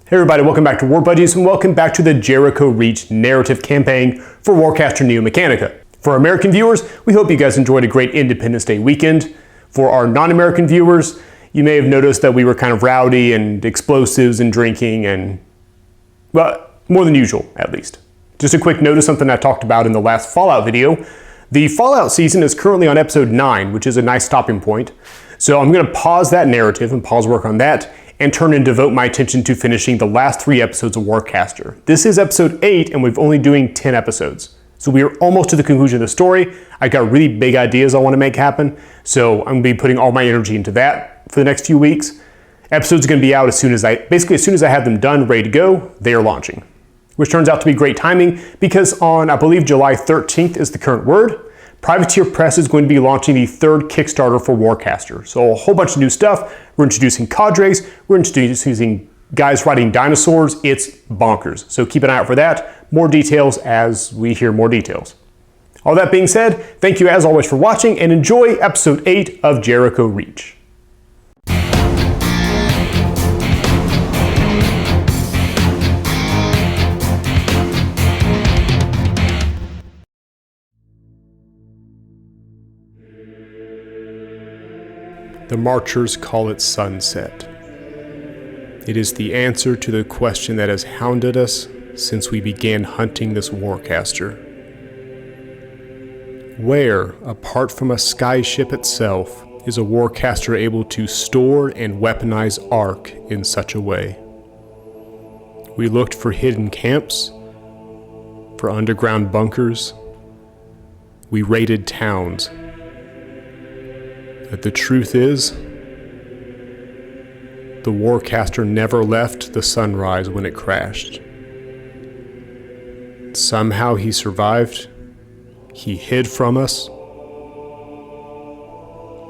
Hey everybody, welcome back to War Budgies and welcome back to the Jericho Reach narrative campaign for Warcaster Neo-Mechanika. For our American viewers, we hope you guys enjoyed a great Independence Day weekend. For our non-American viewers, you may have noticed that we were kind of rowdy and explosives and drinking and, well, more than usual at least. Just a quick note of something I talked about in the last Fallout video. The Fallout season is currently on episode 9, which is a nice stopping point. So I'm going to pause that narrative and pause work on that and turn and devote my attention to finishing the last 3 episodes of Warcaster. This is episode 8 and we've only doing 10 episodes. So we are almost to the conclusion of the story. I got really big ideas I want to make happen. So I'm going to be putting all my energy into that for the next few weeks. Episodes are going to be out as soon as I have them done, ready to go, they are launching. Which turns out to be great timing because on, I believe, July 13th is the current word, Privateer Press is going to be launching the 3rd Kickstarter for Warcaster. So a whole bunch of new stuff. We're introducing cadres. We're introducing guys riding dinosaurs. It's bonkers. So keep an eye out for that. More details as we hear more details. All that being said, thank you as always for watching and enjoy episode 8 of Jericho Reach. The marchers call it sunset. It is the answer to the question that has hounded us since we began hunting this Warcaster. Where, apart from a skyship itself, is a Warcaster able to store and weaponize Ark in such a way? We looked for hidden camps, for underground bunkers. We raided towns. But the truth is, the Warcaster never left the Sunrise when it crashed. Somehow he survived, he hid from us,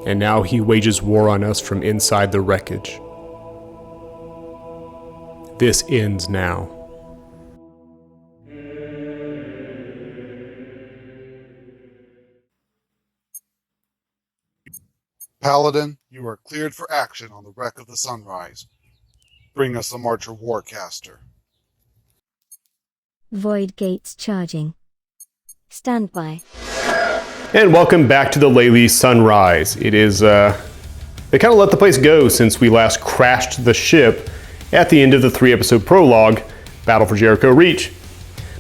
and now he wages war on us from inside the wreckage. This ends now. Paladin, you are cleared for action on the wreck of the Sunrise. Bring us the Marcher Warcaster. Void gates charging. Stand by. And welcome back to the Llaelese Sunrise. It is, they kind of let the place go since we last crashed the ship at the end of the 3-episode prologue, Battle for Jericho Reach.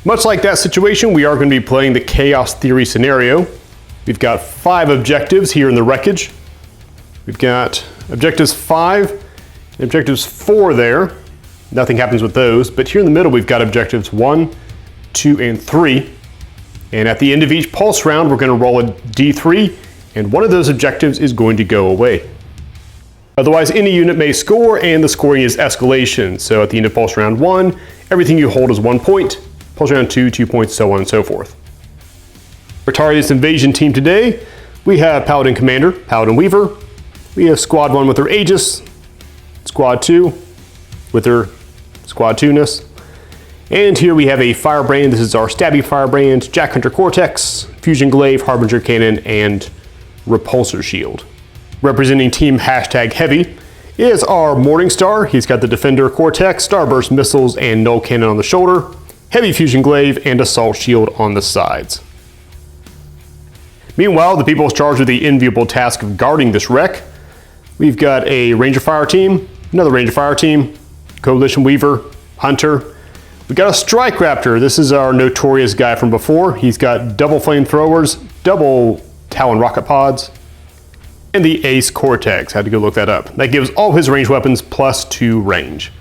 Much like that situation, we are going to be playing the Chaos Theory scenario. We've got 5 objectives here in the wreckage. We've got objectives 5 and objectives 4 there. Nothing happens with those, but here in the middle we've got objectives 1, 2, and 3. And at the end of each pulse round, we're going to roll a D3, and one of those objectives is going to go away. Otherwise, any unit may score, and the scoring is escalation. So at the end of pulse round 1, everything you hold is 1 point. Pulse round 2, 2 points, so on and so forth. For Taria's invasion team today, we have Paladin Commander, Paladin Weaver. We have Squad 1 with her Aegis, Squad 2 with her Squad 2-ness. And here we have a Firebrand. This is our Stabby Firebrand, Jack Hunter Cortex, Fusion Glaive, Harbinger Cannon, and Repulsor Shield. Representing Team #Heavy is our Morningstar. He's got the Defender Cortex, Starburst Missiles, and Null Cannon on the shoulder, Heavy Fusion Glaive, and Assault Shield on the sides. Meanwhile, the people charged with the enviable task of guarding this wreck. We've got a Ranger Fire team, another Ranger Fire team, Coalition Weaver, Hunter. We've got a Strike Raptor. This is our notorious guy from before. He's got double flamethrowers, double Talon rocket pods, and the Ace Cortex. Had to go look that up. That gives all his ranged weapons +2 range.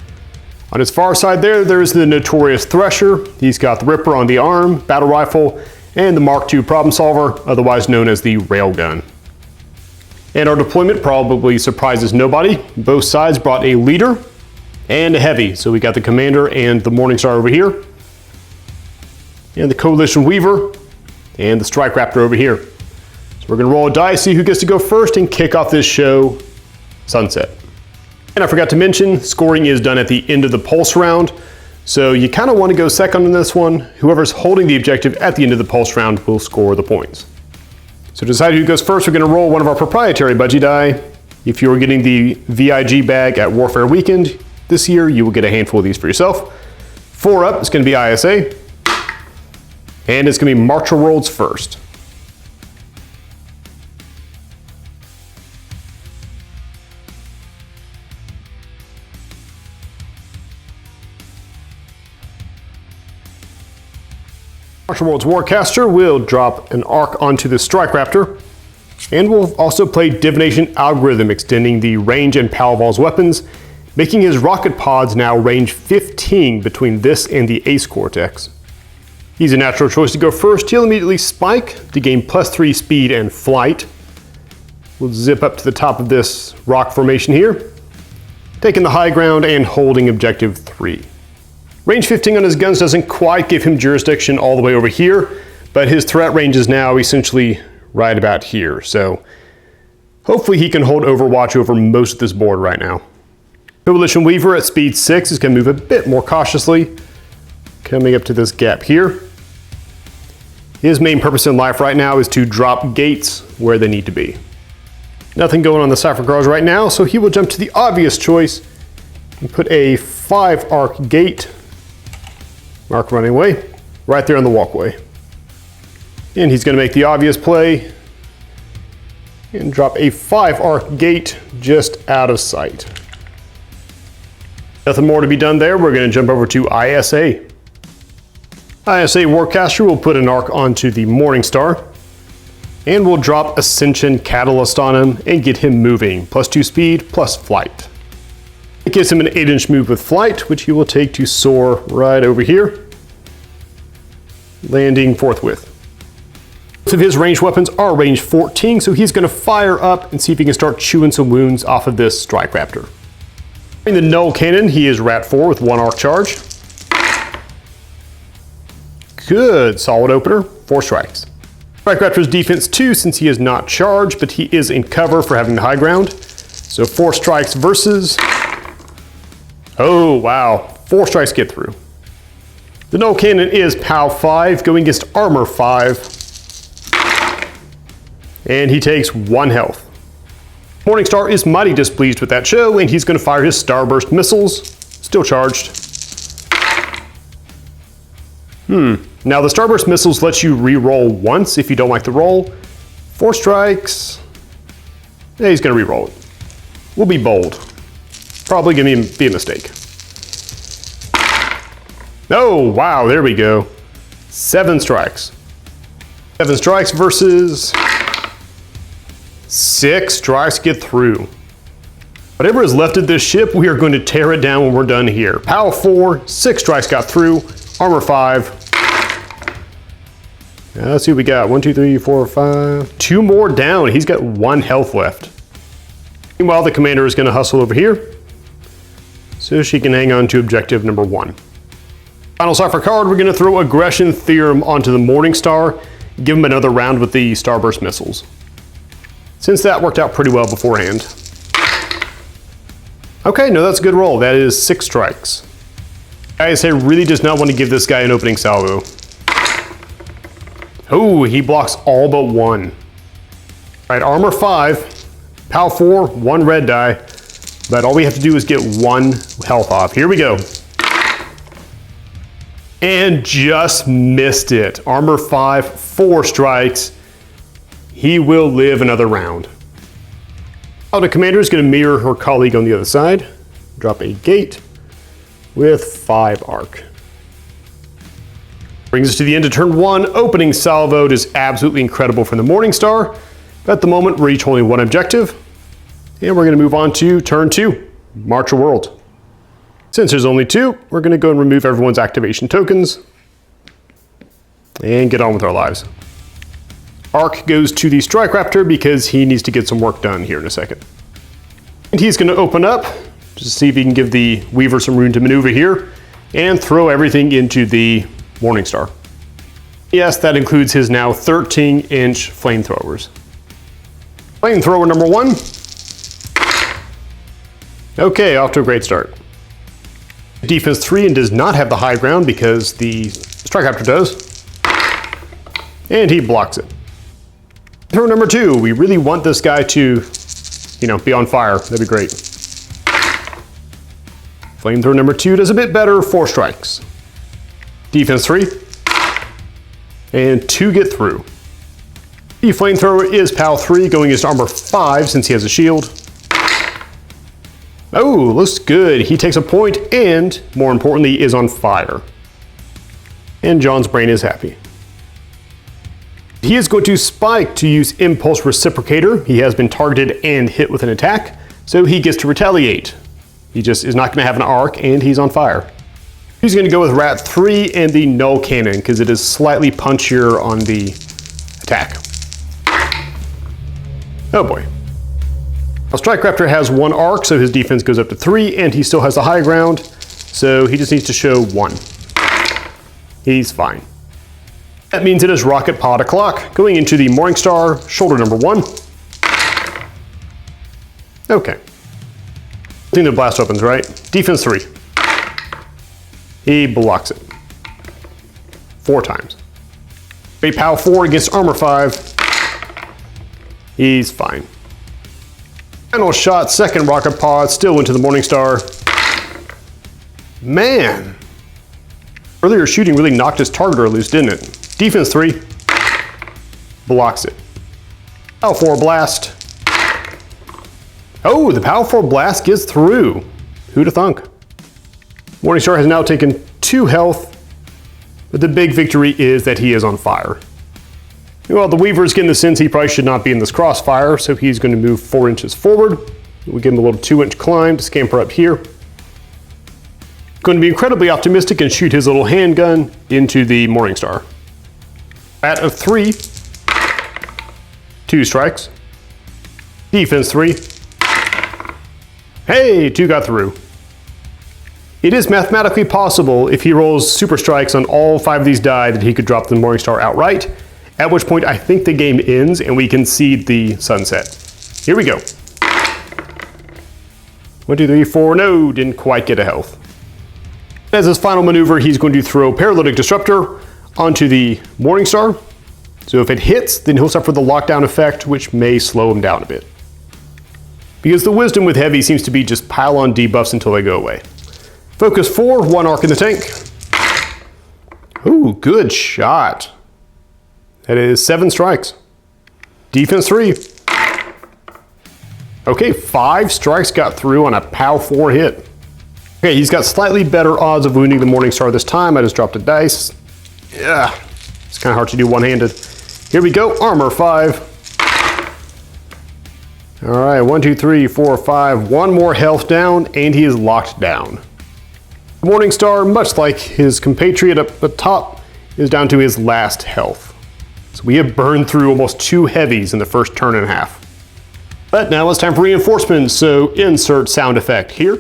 On his far side there's the notorious Thresher. He's got the Ripper on the arm, battle rifle, and the Mark II Problem Solver, otherwise known as the Railgun. And our deployment probably surprises nobody. Both sides brought a leader and a heavy. So we got the Commander and the Morningstar over here, and the Coalition Weaver and the Strike Raptor over here. So we're gonna roll a dice, see who gets to go first and kick off this show, Sunset. And I forgot to mention, scoring is done at the end of the pulse round. So you kind of want to go second on this one. Whoever's holding the objective at the end of the pulse round will score the points. So to decide who goes first, we're going to roll one of our proprietary budgie die. If you're getting the VIG bag at Warfare Weekend, This year, you will get a handful of these for yourself. 4 up is going to be ISA, and it's going to be Marcher Worlds first. Marcher Worlds Warcaster will drop an arc onto the Strike Raptor, and will also play Divination Algorithm, extending the range and power of all his weapons, making his rocket pods now range 15 between this and the Ace Cortex. He's a natural choice to go first. He'll immediately spike to gain +3 speed and flight. We'll zip up to the top of this rock formation here, taking the high ground and holding objective 3. Range 15 on his guns doesn't quite give him jurisdiction all the way over here, but his threat range is now essentially right about here. So hopefully he can hold Overwatch over most of this board right now. Coalition Weaver at speed 6 is going to move a bit more cautiously, coming up to this gap here. His main purpose in life right now is to drop gates where they need to be. Nothing going on the Cypher Garage right now, so he will jump to the obvious choice and put a 5 arc gate, mark running away, right there on the walkway. And he's going to make the obvious play and drop a 5 arc gate just out of sight. Nothing more to be done there. We're going to jump over to ISA. ISA Warcaster will put an arc onto the Morningstar, and we'll drop Ascension Catalyst on him and get him moving. +2 speed, plus flight. It gives him an 8-inch move with flight, which he will take to soar right over here, landing forthwith. Most of his ranged weapons are range 14, so he's going to fire up and see if he can start chewing some wounds off of this Strike Raptor. In the Null Cannon, he is Rat 4 with 1 arc charge. Good, solid opener, 4 strikes. Strike Raptor's defense 2 since he is not charged, but he is in cover for having the high ground. So 4 strikes versus... Oh, wow. 4 strikes get through. The Null Cannon is POW 5, going against Armor 5. And he takes 1 health. Morningstar is mighty displeased with that show, and he's going to fire his Starburst missiles. Still charged. Now the Starburst missiles let you re-roll once if you don't like the roll. 4 strikes. Yeah, he's going to re-roll it. We'll be bold. Probably going to be a mistake. Oh, wow, there we go. 7 strikes. 7 strikes versus 6 strikes get through. Whatever is left of this ship, we are going to tear it down when we're done here. POW 4, 6 strikes got through. Armor 5. Now let's see what we got. 1, 2, 3, 4, 5. 2 more down. He's got 1 health left. Meanwhile, the commander is going to hustle over here so she can hang on to objective number 1. Final Cypher card, we're going to throw Aggression Theorem onto the Morningstar, give him another round with the Starburst missiles. Since that worked out pretty well beforehand. Okay, no, that's a good roll. That is 6 strikes. ISA really does not want to give this guy an opening salvo. Oh, he blocks all but 1. All right, Armor 5, POW 4, 1 red die. But all we have to do is get 1 health off. Here we go. And just missed it. Armor 5, 4 strikes. He will live another round. Auto Commander is going to mirror her colleague on the other side. Drop a gate with 5 arc. Brings us to the end of turn 1. Opening salvo is absolutely incredible from the Morningstar. At the moment, we're each holding 1 objective. And we're going to move on to turn 2, March a World. Since there's only 2, we're going to go and remove everyone's activation tokens and get on with our lives. Arc goes to the Strike Raptor because he needs to get some work done here in a second. And he's going to open up just to see if he can give the Weaver some room to maneuver here and throw everything into the Morningstar. Yes, that includes his now 13-inch flamethrowers. Flamethrower number 1. Okay, off to a great start. Defense 3 and does not have the high ground because the Strike Raptor does. And he blocks it. Throw number 2, we really want this guy to, be on fire. That'd be great. Flamethrower number 2 does a bit better, 4 strikes. Defense 3. And 2 get through. The Flamethrower is POW 3, going against armor 5 since he has a shield. Oh, looks good. He takes a point and, more importantly, is on fire. And John's brain is happy. He is going to spike to use Impulse Reciprocator. He has been targeted and hit with an attack, so he gets to retaliate. He just is not going to have an arc, and he's on fire. He's going to go with Rat 3 and the Null Cannon, because it is slightly punchier on the attack. Oh boy. Now Strike Raptor has 1 arc, so his defense goes up to 3, and he still has the high ground, so he just needs to show 1. He's fine. That means it is Rocket Pod o'clock, going into the Morningstar, shoulder number 1. Okay. I think the blast weapons, right? Defense 3. He blocks it. 4 times. A POW 4 against armor 5. He's fine. Final shot, second rocket pod, still into the Morningstar. Man. Earlier shooting really knocked his targeter loose, didn't it? Defense 3. Blocks it. POW 4 blast. Oh, the POW 4 blast gets through. Who'da thunk? Morningstar has now taken 2 health, but the big victory is that he is on fire. Well, the Weaver is getting the sense he probably should not be in this crossfire, so he's going to move 4 inches forward. We give him a little 2-inch climb to scamper up here. Going to be incredibly optimistic and shoot his little handgun into the Morningstar. At a 3. 2 strikes. Defense 3. Hey, 2 got through. It is mathematically possible if he rolls super strikes on all 5 of these die that he could drop the Morningstar outright, at which point I think the game ends and we concede the sunset. Here we go. 1, 2, 3, 4, no, didn't quite get a health. As his final maneuver, he's going to throw Paralytic Disruptor onto the Morningstar. So if it hits, then he'll suffer the lockdown effect, which may slow him down a bit. Because the wisdom with heavy seems to be just pile on debuffs until they go away. Focus 4, 1 arc in the tank. Ooh, good shot. That is 7 strikes. Defense 3. Okay, 5 strikes got through on a POW 4 hit. Okay, he's got slightly better odds of wounding the Morningstar this time. I just dropped a dice. Yeah, it's kind of hard to do one-handed. Here we go, armor 5. All right, 1, 2, 3, 4, 5. 1 more health down, and he is locked down. Morningstar, much like his compatriot up the top, is down to his last health. So we have burned through almost 2 heavies in the first turn and a half. But now it's time for reinforcements, so insert sound effect here.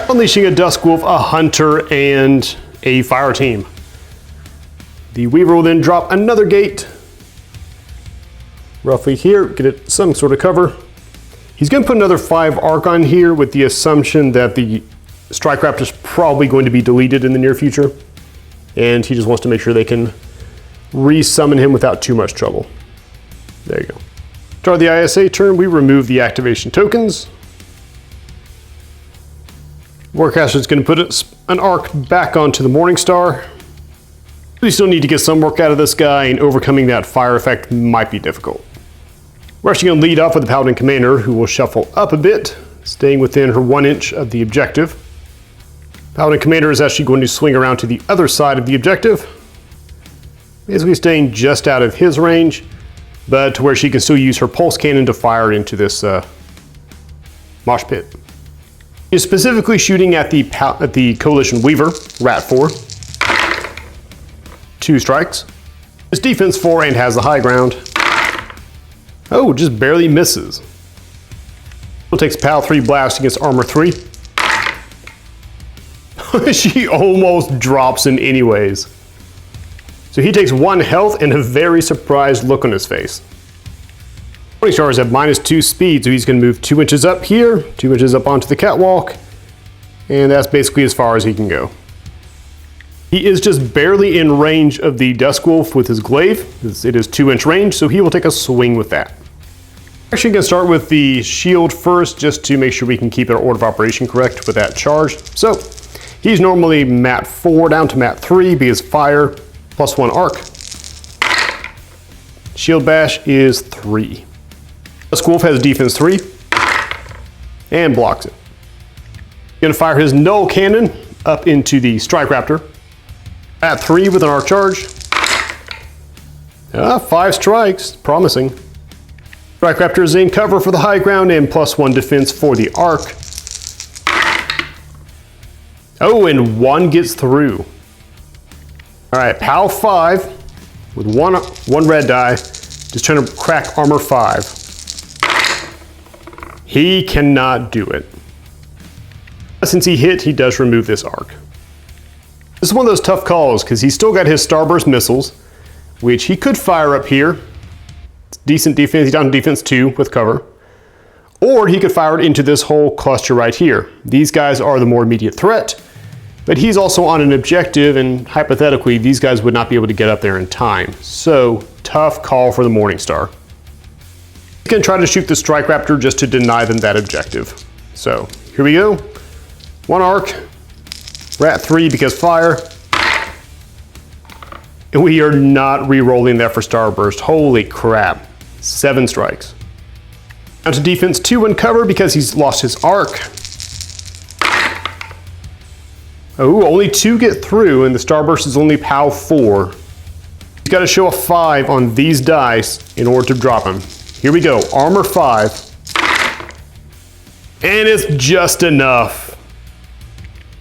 Unleashing a Dusk Wolf, a Hunter, and a fire team. The Weaver will then drop another gate. Roughly here, get it some sort of cover. He's going to put another 5 arc on here with the assumption that the Strike Raptor is probably going to be deleted in the near future. And he just wants to make sure they can re-summon him without too much trouble. There you go. Start the ISA turn, we remove the activation tokens. Warcaster is going to put an arc back onto the Morningstar. We still need to get some work out of this guy, and overcoming that fire effect might be difficult. We're actually going to lead off with the Paladin Commander, who will shuffle up a bit, staying within her 1 inch of the objective. Paladin Commander is actually going to swing around to the other side of the objective, basically staying just out of his range, but to where she can still use her pulse cannon to fire into this mosh pit. She is specifically shooting at the Coalition Weaver, Rat 4. 2 strikes. His defense 4 and has the high ground. Oh, just barely misses. He takes POW 3 blast against armor 3. She almost drops him anyways. So he takes 1 health and a very surprised look on his face. Morningstar is at -2 speed, so he's going to move 2 inches up here, 2 inches up onto the catwalk, and that's basically as far as he can go. He is just barely in range of the Dusk Wolf with his glaive. It is 2-inch range, so he will take a swing with that. Actually going to start with the shield first, just to make sure we can keep our order of operation correct with that charge. So he's normally mat 4 down to mat 3 because fire +1 arc. Shield bash is 3. Duskwolf has defense 3 and blocks it. Going to fire his null cannon up into the strike raptor at 3 with an arc charge. 5 strikes, promising. Strike raptor is in cover for the high ground and +1 defense for the arc. Oh, and 1 gets through. All right, POW 5 with one red die, just trying to crack armor 5. He cannot do it. Since he hit, he does remove this arc. This is one of those tough calls because he's still got his starburst missiles, which he could fire up here. It's decent defense, he's down to defense 2 with cover. Or he could fire it into this whole cluster right here. These guys are the more immediate threat, but he's also on an objective, and hypothetically, these guys would not be able to get up there in time. So, tough call for the Morningstar. He's gonna try to shoot the Strike Raptor just to deny them that objective. So, here we go. 1 arc, rat 3 because fire. And we are not re-rolling that for Starburst. Holy crap. 7 strikes. Down to defense 2 and cover because he's lost his arc. Oh, only 2 get through, and the Starburst is only POW 4. He's got to show a 5 on these dice in order to drop him. Here we go, armor 5. And it's just enough.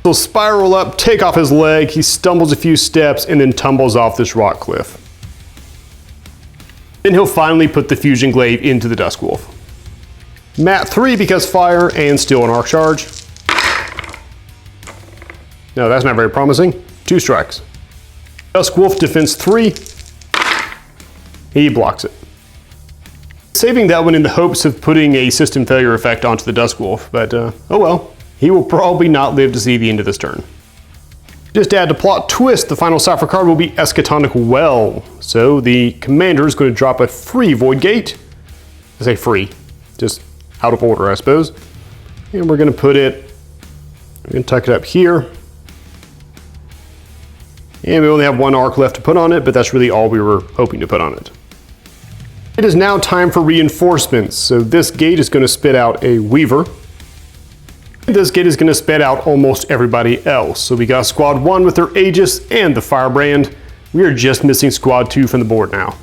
He'll spiral up, take off his leg, he stumbles a few steps, and then tumbles off this rock cliff. Then he'll finally put the fusion glaive into the Duskwolf. Mat 3 because fire, and still an arc charge. No, that's not very promising. 2 strikes. Duskwolf defense 3. He blocks it. Saving that one in the hopes of putting a system failure effect onto the Duskwolf, but oh well. He will probably not live to see the end of this turn. Just to add to plot twist, the final cipher card will be Eschatonic Well. So the commander is going to drop a free Void Gate. I say free, just out of order, I suppose. And we're going to put it, we're going to tuck it up here. And we only have 1 arc left to put on it, but that's really all we were hoping to put on it. It is now time for reinforcements. So this gate is going to spit out a Weaver. This gate is going to spit out almost everybody else. So we got Squad 1 with their Aegis and the Firebrand. We are just missing Squad 2 from the board now.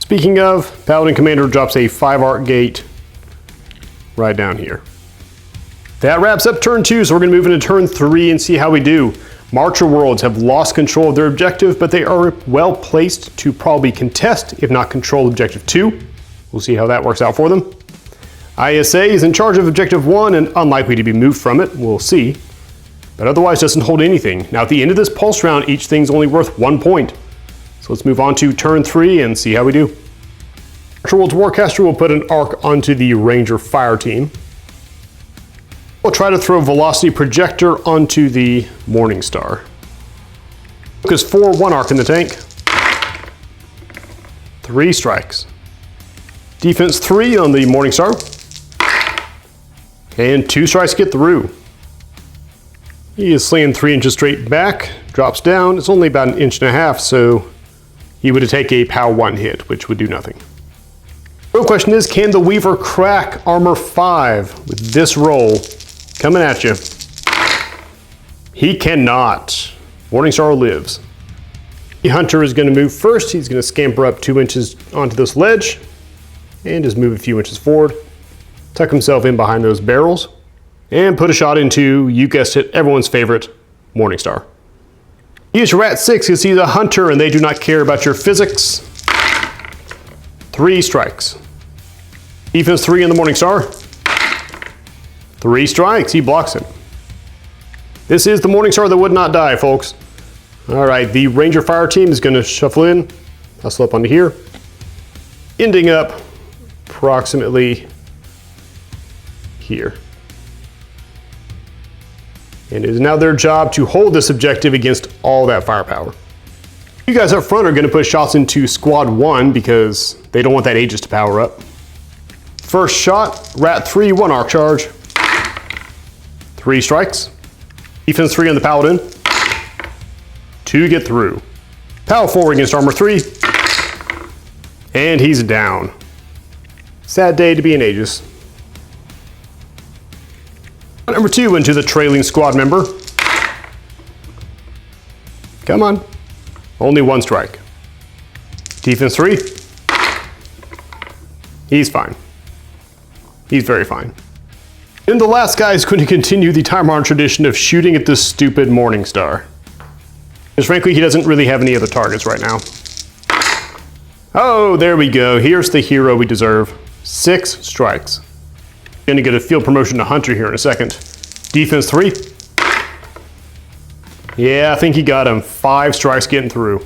Speaking of, Paladin Commander drops a 5 arc gate right down here. That wraps up turn 2, so we're going to move into turn 3 and see how we do. Marcher Worlds have lost control of their objective, but they are well placed to probably contest, if not control, objective 2. We'll see how that works out for them. ISA is in charge of objective 1 and unlikely to be moved from it, we'll see. But otherwise doesn't hold anything. Now at the end of this pulse round, each thing's only worth 1 point. So let's move on to turn 3 and see how we do. Marcher World's Warcaster will put an arc onto the Ranger Fire team. We'll try to throw Velocity Projector onto the Morningstar. Focus 4, 1 arc in the tank. 3 strikes. Defense 3 on the Morningstar. And 2 strikes get through. He is slinging 3 inches straight back, drops down. It's only about 1.5 inches, so he would take a POW 1 hit, which would do nothing. The real question is, can the Weaver crack armor 5 with this roll coming at you? He cannot. Morningstar lives. The Hunter is going to move first. He's going to scamper up 2 inches onto this ledge and just move a few inches forward. Tuck himself in behind those barrels and put a shot into, you guessed it, everyone's favorite, Morningstar. Use your Rat 6 because he's a hunter and they do not care about your physics. 3 strikes. Defense 3 in the Morningstar. 3 strikes, he blocks it. This is the Morningstar that would not die, folks. All right, the Ranger Fire team is going to shuffle in, hustle up onto here, ending up approximately here. And it is now their job to hold this objective against all that firepower. You guys up front are going to put shots into Squad 1 because they don't want that Aegis to power up. First shot, Rat 3, 1 arc charge. 3 strikes. Defense 3 on the Paladin. 2 get through. Power 4 against armor 3. And he's down. Sad day to be an Aegis. Number 2 into the trailing squad member. Come on. Only 1 strike. Defense 3. He's fine. He's very fine. And the last guy is going to continue the time-honored tradition of shooting at this stupid Morning Star. Because frankly, he doesn't really have any other targets right now. Oh, there we go. Here's the hero we deserve. 6 strikes. Gonna get a field promotion to Hunter here in a second. Defense 3. Yeah, I think he got him. 5 strikes getting through.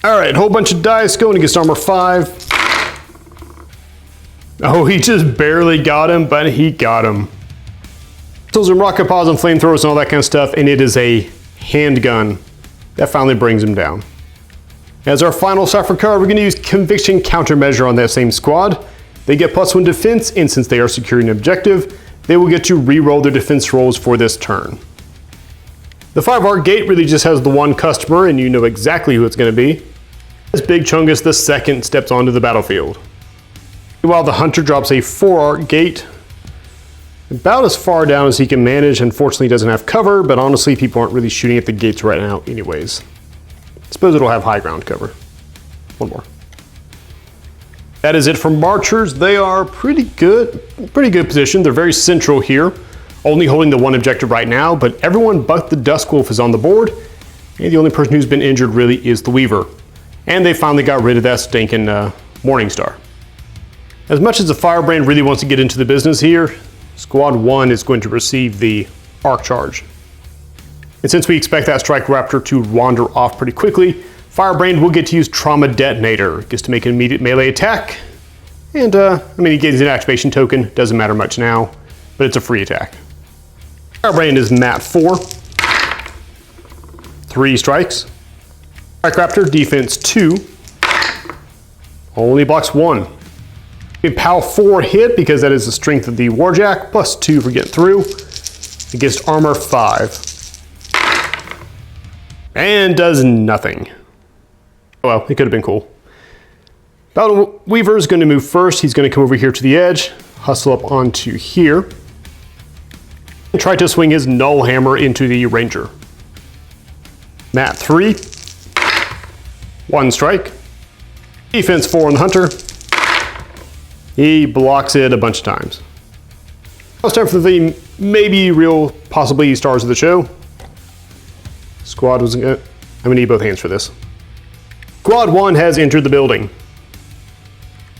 All right, whole bunch of dice going against armor 5. Oh, he just barely got him, but he got him. So some rocket pods and flamethrowers and all that kind of stuff, and it is a handgun that finally brings him down. As our final Cypher card, we're going to use Conviction Countermeasure on that same squad. They get +1 defense, and since they are securing an objective, they will get to re-roll their defense rolls for this turn. The 5 arc gate really just has the one customer, and you know exactly who it's going to be. As Big Chungus II steps onto the battlefield. Meanwhile, the Hunter drops a 4 arc gate. About as far down as he can manage. Unfortunately, he doesn't have cover, but honestly, people aren't really shooting at the gates right now anyways. I suppose it'll have high ground cover. 1 more. That is it for Marchers. They are pretty good position. They're very central here, only holding the 1 objective right now, but everyone but the Duskwolf is on the board, and the only person who's been injured really is the Weaver. And they finally got rid of that stinking Morning Star. As much as the Firebrand really wants to get into the business here, Squad 1 is going to receive the arc charge. And since we expect that Strike Raptor to wander off pretty quickly, Firebrand will get to use Trauma Detonator. Gets to make an immediate melee attack. And, he gets an activation token. Doesn't matter much now, but it's a free attack. Firebrand is Mat 4. 3 strikes. Strike Raptor, defense 2. Only blocks 1. A POW 4 hit because that is the strength of the Warjack, +2 for getting through. Against armor 5. And does nothing. Well, it could have been cool. Battle Weaver is going to move first. He's going to come over here to the edge, hustle up onto here, and try to swing his Null Hammer into the Ranger. Mat 3. 1 strike. Defense 4 on the Hunter. He blocks it a bunch of times. Now it's time for the maybe real, possibly stars of the show. Squad was I'm gonna need both hands for this. Squad 1 has entered the building.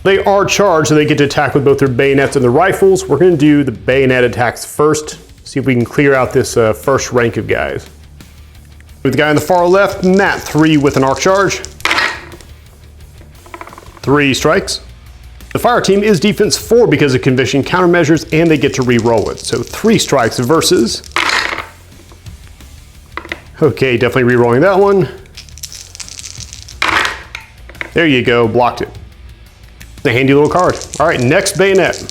They are charged, so they get to attack with both their bayonets and their rifles. We're gonna do the bayonet attacks first. See if we can clear out this first rank of guys. With the guy on the far left, Mat 3 with an arc charge. 3 strikes. The fire team is defense 4 because of conviction countermeasures, and they get to re-roll it. So 3 strikes versus. Okay, definitely re-rolling that one. There you go, blocked it. It's a handy little card. All right, next bayonet.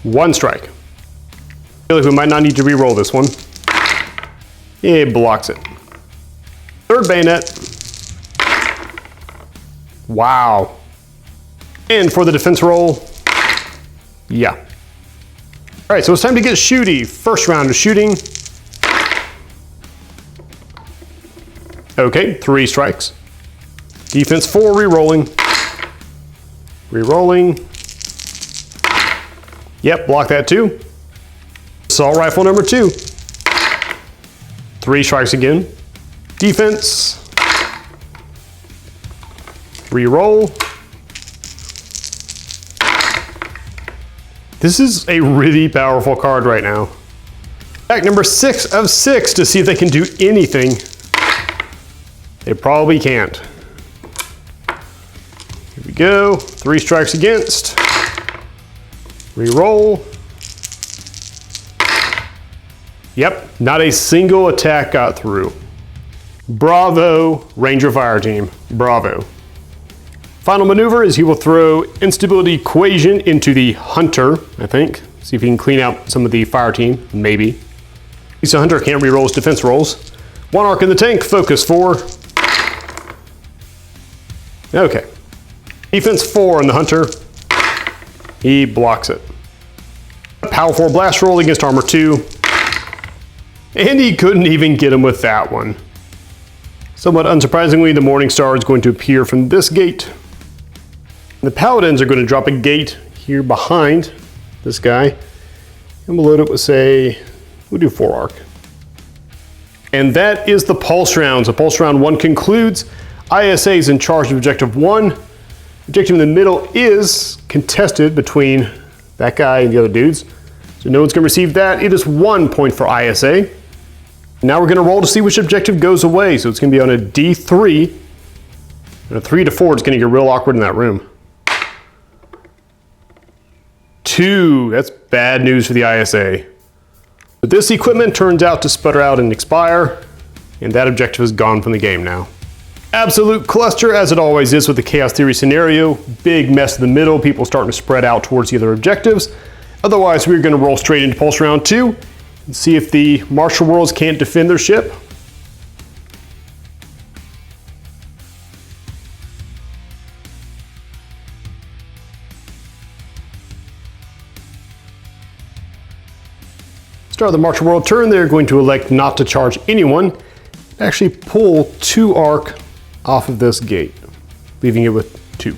1 strike. I feel like we might not need to re-roll this one. It blocks it. 3rd bayonet. Wow. And for the defense roll, yeah. All right, so it's time to get shooty. First round of shooting. Okay, 3 strikes. Defense 4, re-rolling. Re-rolling. Yep, block that too. Assault rifle number 2. 3 strikes again. Defense. Re-roll. This is a really powerful card right now. Attack number 6 of 6 to see if they can do anything. They probably can't. Here we go. 3 strikes against. Re-roll. Yep, not a single attack got through. Bravo, Ranger Fire Team. Bravo. Final maneuver is he will throw instability equation into the hunter, I think. See if he can clean out some of the fire team, maybe. At least a hunter can't reroll his defense rolls. 1 arc in the tank, focus 4. Okay. Defense 4 on the hunter. He blocks it. A power 4 blast roll against armor 2. And he couldn't even get him with that one. Somewhat unsurprisingly, the Morning Star is going to appear from this gate. The Paladins are going to drop a gate here behind this guy. And we'll load it with, say, we'll do 4 arc. And that is the Pulse Round. So Pulse Round 1 concludes. ISA is in charge of Objective 1. Objective in the middle is contested between that guy and the other dudes. So no one's going to receive that. It is 1 point for ISA. Now we're going to roll to see which objective goes away. So it's going to be on a D3. And a 3 to 4 is going to get real awkward in that room. 2. That's bad news for the ISA. But this equipment turns out to sputter out and expire. And that objective is gone from the game now. Absolute cluster, as it always is with the Chaos Theory scenario. Big mess in the middle. People starting to spread out towards the other objectives. Otherwise, we're going to roll straight into Pulse Round 2. And see if the Martial Worlds can't defend their ship. Start of the Martial World turn, they're going to elect not to charge anyone. Actually pull 2 arc off of this gate, leaving it with 2.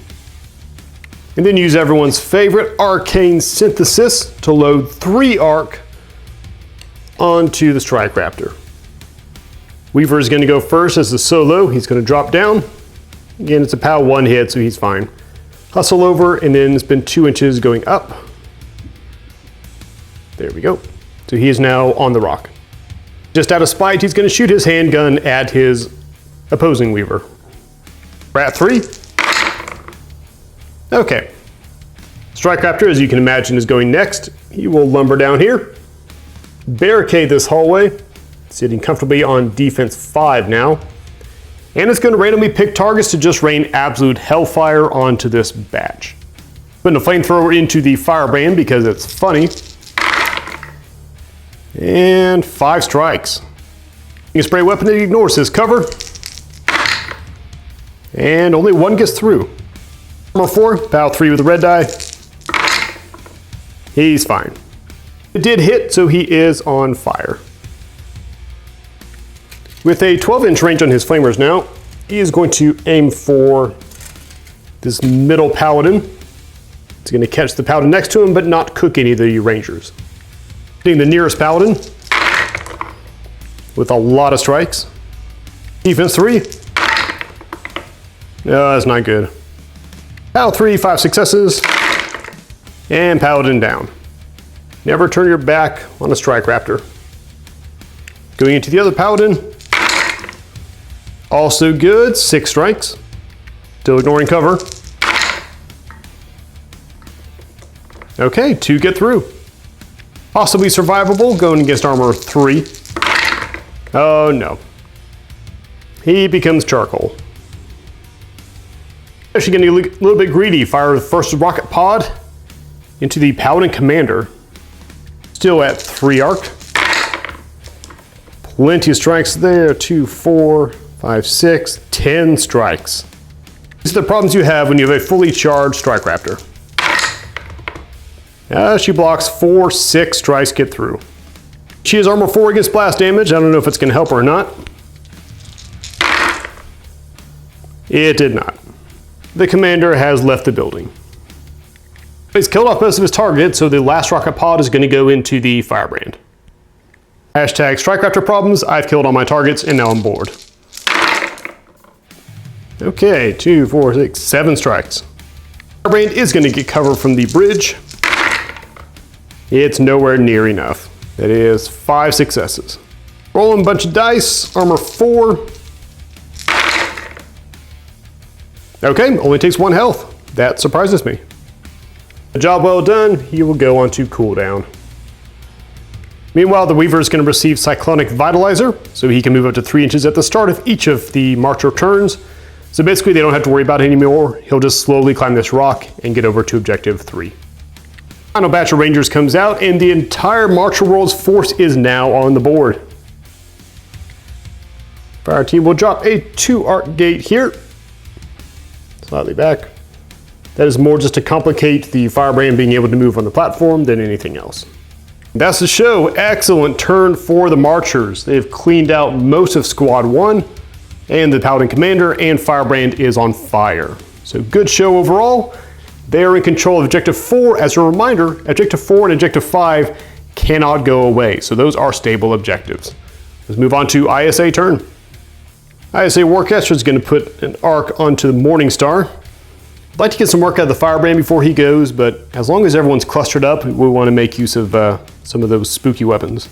And then use everyone's favorite Arcane Synthesis to load 3 arc onto the Strike Raptor. Weaver is going to go first as the solo. He's going to drop down. Again, it's a POW 1 hit, so he's fine. Hustle over, and then spend 2 inches going up. There we go. So he is now on the rock. Just out of spite, he's going to shoot his handgun at his opposing Weaver. Rat 3. Okay. Strike Raptor, as you can imagine, is going next. He will lumber down here. Barricade this hallway, sitting comfortably on defense 5 now. And it's going to randomly pick targets to just rain absolute hellfire onto this batch. Putting a flamethrower into the firebrand because it's funny. And 5 strikes. You can spray a weapon that ignores his cover. And only 1 gets through. Armor 4, POW 3 with the red die. He's fine. It did hit, so he is on fire. With a 12-inch range on his flamers now, he is going to aim for this middle paladin. He's going to catch the paladin next to him, but not cook any of the rangers. Hitting the nearest paladin with a lot of strikes. Defense 3. No, that's not good. POW 3, 5 successes. And paladin down. Never turn your back on a Strike Raptor. Going into the other paladin. Also good, 6 strikes. Still ignoring cover. Okay, 2 get through. Possibly survivable, going against armor 3. Oh no. He becomes charcoal. Actually getting a little bit greedy. Fire the first rocket pod into the Paladin Commander. Still at 3 arc. Plenty of strikes there. 2, 4, 5, 6, 10 strikes. These are the problems you have when you have a fully charged Strike Raptor. She blocks 4, 6 strikes get through. She has armor 4 against blast damage. I don't know if it's going to help her or not. It did not. The commander has left the building. He's killed off most of his targets, so the last rocket pod is going to go into the firebrand. Hashtag Strike Raptor problems. I've killed all my targets, and now I'm bored. Okay, 2, 4, 6, 7 strikes. Firebrand is going to get cover from the bridge. It's nowhere near enough. It is 5 successes. Rolling a bunch of dice. Armor 4. Okay, only takes 1 health. That surprises me. A job well done. He will go on to cooldown. Meanwhile, the Weaver is going to receive Cyclonic Vitalizer, so he can move up to 3 inches at the start of each of the Marcher turns. So basically they don't have to worry about it anymore. He'll just slowly climb this rock and get over to objective 3. Final batch of Rangers comes out and the entire Marcher World's force is now on the board. Fire team will drop a 2-arc gate here. Slightly back. That is more just to complicate the Firebrand being able to move on the platform than anything else. That's the show. Excellent turn for the Marchers. They've cleaned out most of Squad 1 and the Paladin Commander, and Firebrand is on fire. So good show overall. They're in control of Objective 4. As a reminder, Objective 4 and Objective 5 cannot go away, so those are stable objectives. Let's move on to ISA turn. ISA Warcaster is going to put an arc onto the Morningstar. I'd like to get some work out of the Firebrand before he goes, but as long as everyone's clustered up, we want to make use of some of those spooky weapons.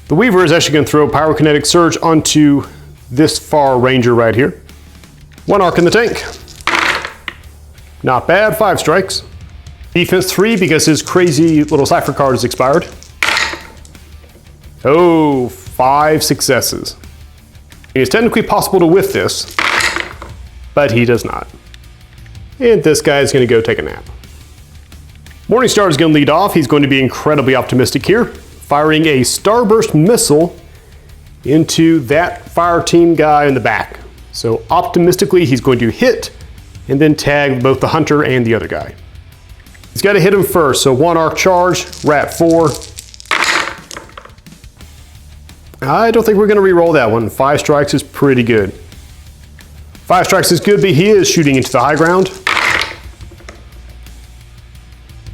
The Weaver is actually going to throw Pyrokinetic Surge onto this far Ranger right here. 1 arc in the tank. Not bad, 5 strikes. Defense 3 because his crazy little cipher card is expired. Oh, 5 successes. It is technically possible to whiff this, but he does not. And this guy is going to go take a nap. Morningstar is going to lead off. He's going to be incredibly optimistic here, firing a Starburst missile into that fire team guy in the back. So optimistically, he's going to hit and then tag both the hunter and the other guy. He's got to hit him first, so 1 arc charge, rat 4. I don't think we're going to re-roll that one. 5 strikes is pretty good. 5 strikes is good, but he is shooting into the high ground.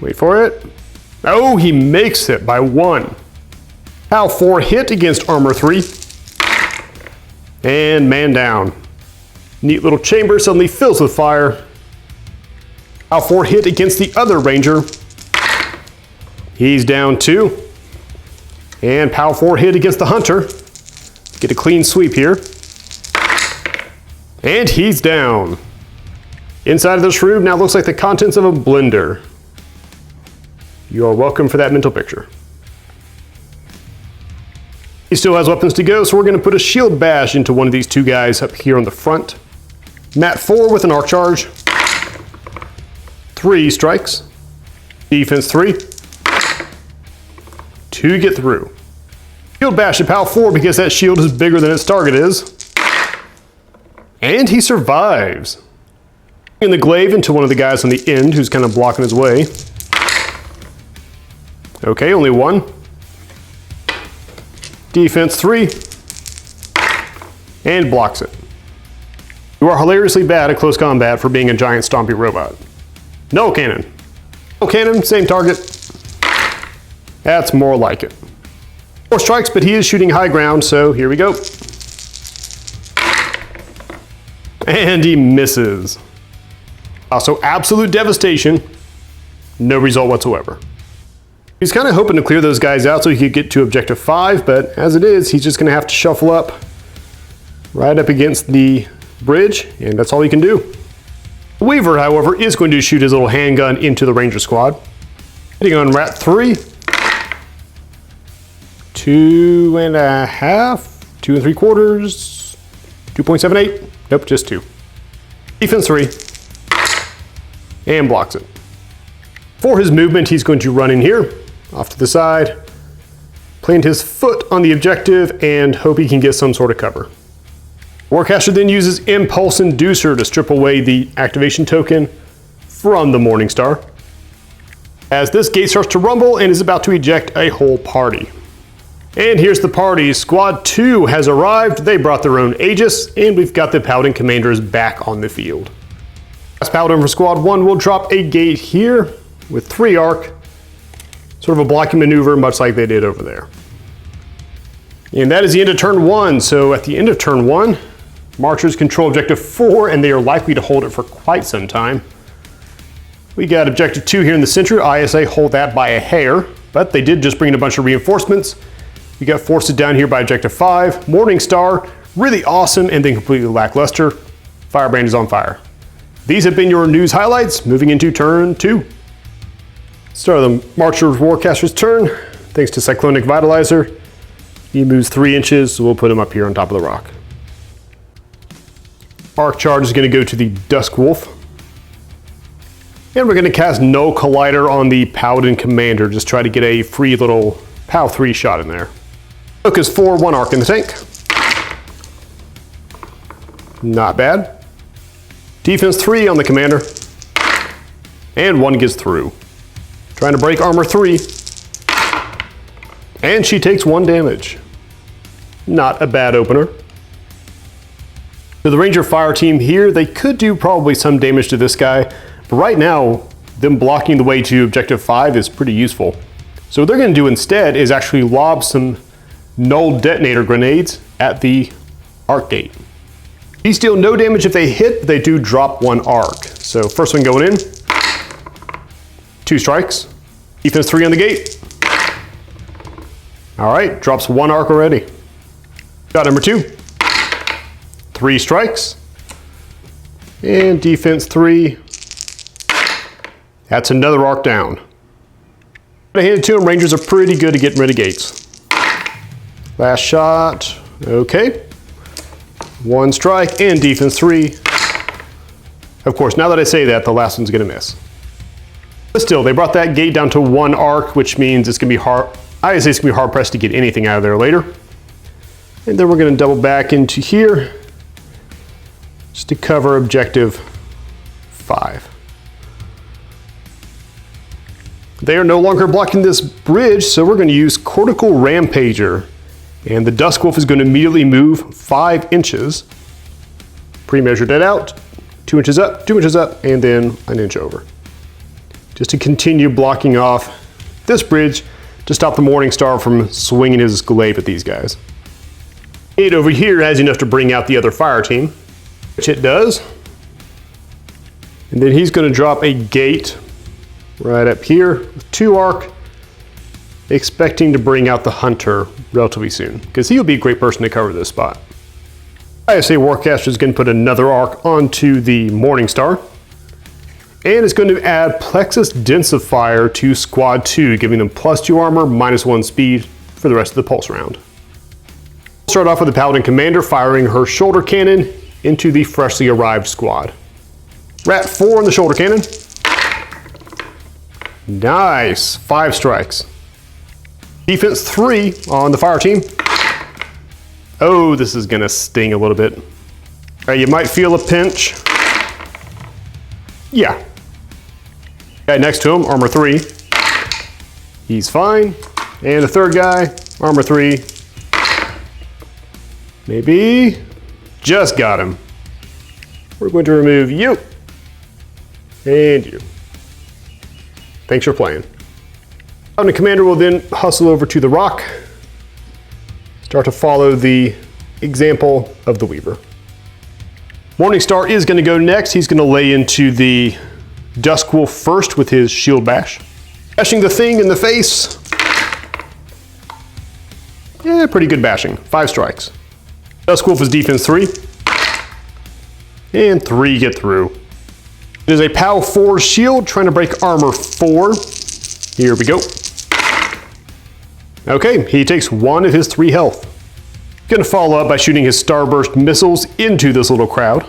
Wait for it. Oh, he makes it by 1. Pal 4 hit against armor 3. And man down. Neat little chamber suddenly fills with fire. Pal 4 hit against the other Ranger. He's down 2. And Pal 4 hit against the Hunter. Get a clean sweep here. And he's down. Inside of this room now looks like the contents of a blender. You are welcome for that mental picture. He still has weapons to go, so we're going to put a shield bash into one of these 2 guys up here on the front. Mat 4 with an arc charge. 3 strikes. Defense 3. 2 get through. Shield bash at Pal 4 because that shield is bigger than its target is. And he survives. In the glaive into one of the guys on the end who's kind of blocking his way. Okay, only 1. Defense 3. And blocks it. You are hilariously bad at close combat for being a giant stompy robot. No cannon. No cannon, same target. That's more like it. 4 strikes, but he is shooting high ground, so here we go. And he misses. Also, absolute devastation. No result whatsoever. He's kind of hoping to clear those guys out so he could get to objective 5, but as it is, he's just going to have to shuffle up right up against the bridge, and that's all he can do. The Weaver, however, is going to shoot his little handgun into the Ranger squad. Hitting on rat 3. 2.5, 2 3/4, 2.78. Nope, just 2. Defense 3. And blocks it. For his movement, he's going to run in here, off to the side, plant his foot on the objective, and hope he can get some sort of cover. Warcaster then uses Impulse Inducer to strip away the activation token from the Morningstar, as this gate starts to rumble and is about to eject a whole party. And here's the party. Squad 2 has arrived. They brought their own Aegis, and we've got the Paladin Commanders back on the field. Last Paladin for Squad 1 will drop a gate here with 3 arc, sort of a blocking maneuver, much like they did over there. And that is the end of turn 1. So at the end of turn 1, Marchers control objective 4, and they are likely to hold it for quite some time. We got objective 2 here in the center. ISA hold that by a hair, but they did just bring in a bunch of reinforcements. We got forces down here by objective 5. Morningstar, really awesome, and then completely lackluster. Firebrand is on fire. These have been your news highlights. Moving into turn 2. Start of the Marcher's Warcaster's turn. Thanks to Cyclonic Vitalizer. He moves 3 inches, so we'll put him up here on top of the rock. Arc charge is going to go to the Dusk Wolf. And we're going to cast Null Collider on the Paladin Commander. Just try to get a free little POW 3 shot in there. Focus 4, 1 Arc in the tank. Not bad. Defense 3 on the Commander. And 1 gets through. Trying to break armor 3. And she takes 1 damage. Not a bad opener. So the Ranger Fire team here, they could do probably some damage to this guy. But right now, them blocking the way to objective 5 is pretty useful. So what they're going to do instead is actually lob some null detonator grenades at the arc gate. These deal no damage if they hit, but they do drop 1 arc. So first one going in. 2 strikes. Defense 3 on the gate. All right, drops 1 arc already. Shot number 2. 3 strikes. And defense 3. That's another arc down. I hand it to them. Rangers are pretty good at getting rid of gates. Last shot. Okay. 1 strike and defense 3. Of course, now that I say that, the last one's going to miss. But still, they brought that gate down to 1 arc, which means it's going to be hard. I would say it's going to be hard pressed to get anything out of there later. And then we're going to double back into here just to cover objective 5. They are no longer blocking this bridge, so we're going to use Cortical Rampager. And the Dusk Wolf is going to immediately move 5 inches. Pre-measured that out. 2 inches up, 2 inches up, and then 1 inch over. Just to continue blocking off this bridge to stop the Morning Star from swinging his glaive at these guys. 8 over here has enough to bring out the other fire team, which it does. And then he's going to drop a gate right up here with 2 arc, expecting to bring out the Hunter relatively soon, because he'll be a great person to cover this spot. I say Warcaster is going to put another arc onto the Morning Star, and it's going to add Plexus Densifier to Squad 2, giving them +2 armor, -1 speed for the rest of the pulse round. We'll start off with the Paladin Commander firing her shoulder cannon into the freshly arrived squad. Rat 4 on the shoulder cannon. Nice, 5 strikes. Defense 3 on the fire team. Oh, this is gonna sting a little bit. You might feel a pinch. Yeah. Guy next to him, armor 3. He's fine. And the third guy, armor 3. Maybe. Just got him. We're going to remove you. And you. Thanks for playing. The Commander will then hustle over to the rock. Start to follow the example of the Weaver. Morningstar is going to go next. He's going to lay into the Dusk Wolf first with his shield bash. Bashing the thing in the face. Yeah, pretty good bashing. 5 strikes. Dusk Wolf is defense 3. And 3 get through. It is a POW 4 shield trying to break armor 4. Here we go. Okay, he takes 1 of his 3 health. Gonna follow up by shooting his Starburst missiles into this little crowd.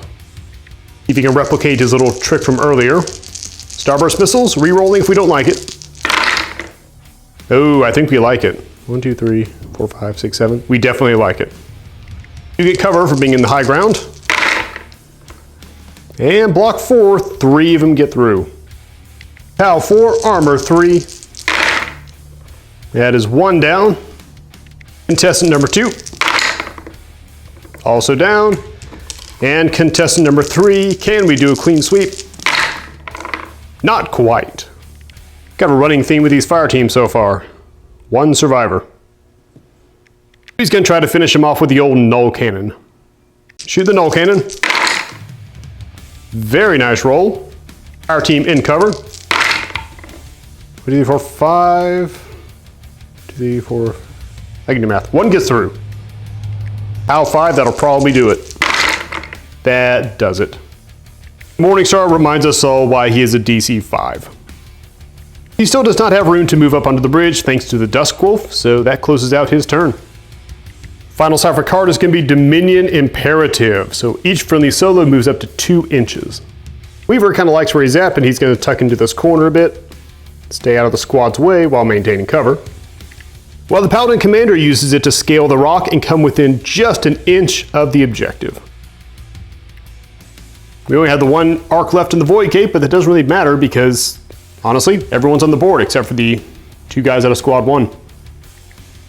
If he can replicate his little trick from earlier. Starburst missiles, re-rolling if we don't like it. Oh, I think we like it. 1, 2, 3, 4, 5, 6, 7. We definitely like it. You get cover for being in the high ground. And block 4, 3 of them get through. POW 4, armor 3. That is 1 down. Contestant number 2. Also down. And contestant number 3, can we do a clean sweep? Not quite. Got a running theme with these fire teams so far. 1 survivor. He's gonna try to finish him off with the old null cannon. Shoot the null cannon. Very nice roll. Our team in cover. 2, 3, 4, 5. 2, 3, 4. I can do math. 1 gets through. POW 5, that'll probably do it. That does it. Morningstar reminds us all why he is a DC 5. He still does not have room to move up onto the bridge thanks to the Dusk Wolf, so that closes out his turn. Final cipher card is going to be Dominion Imperative. So each friendly solo moves up to 2 inches. Weaver kind of likes where he's at, but he's going to tuck into this corner a bit, stay out of the squad's way while maintaining cover. While the Paladin Commander uses it to scale the rock and come within just an inch of the objective. We only have the 1 arc left in the Void Gate, but that doesn't really matter because, honestly, everyone's on the board except for the 2 guys out of Squad 1.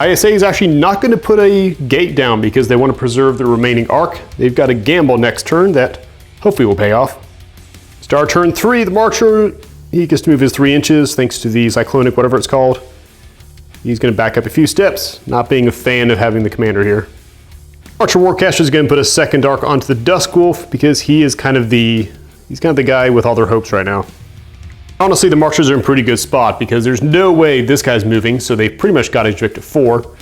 ISA is actually not going to put a gate down because they want to preserve the remaining arc. They've got a gamble next turn that hopefully will pay off. Start turn 3, the Marcher, he gets to move his 3 inches thanks to the Cyclonic, whatever it's called. He's going to back up a few steps, not being a fan of having the commander here. Archer Warcaster is going to put a second arc onto the Dusk Wolf because he's kind of the guy with all their hopes right now. Honestly, the Marchers are in a pretty good spot because there's no way this guy's moving, so they've pretty much got objective 4.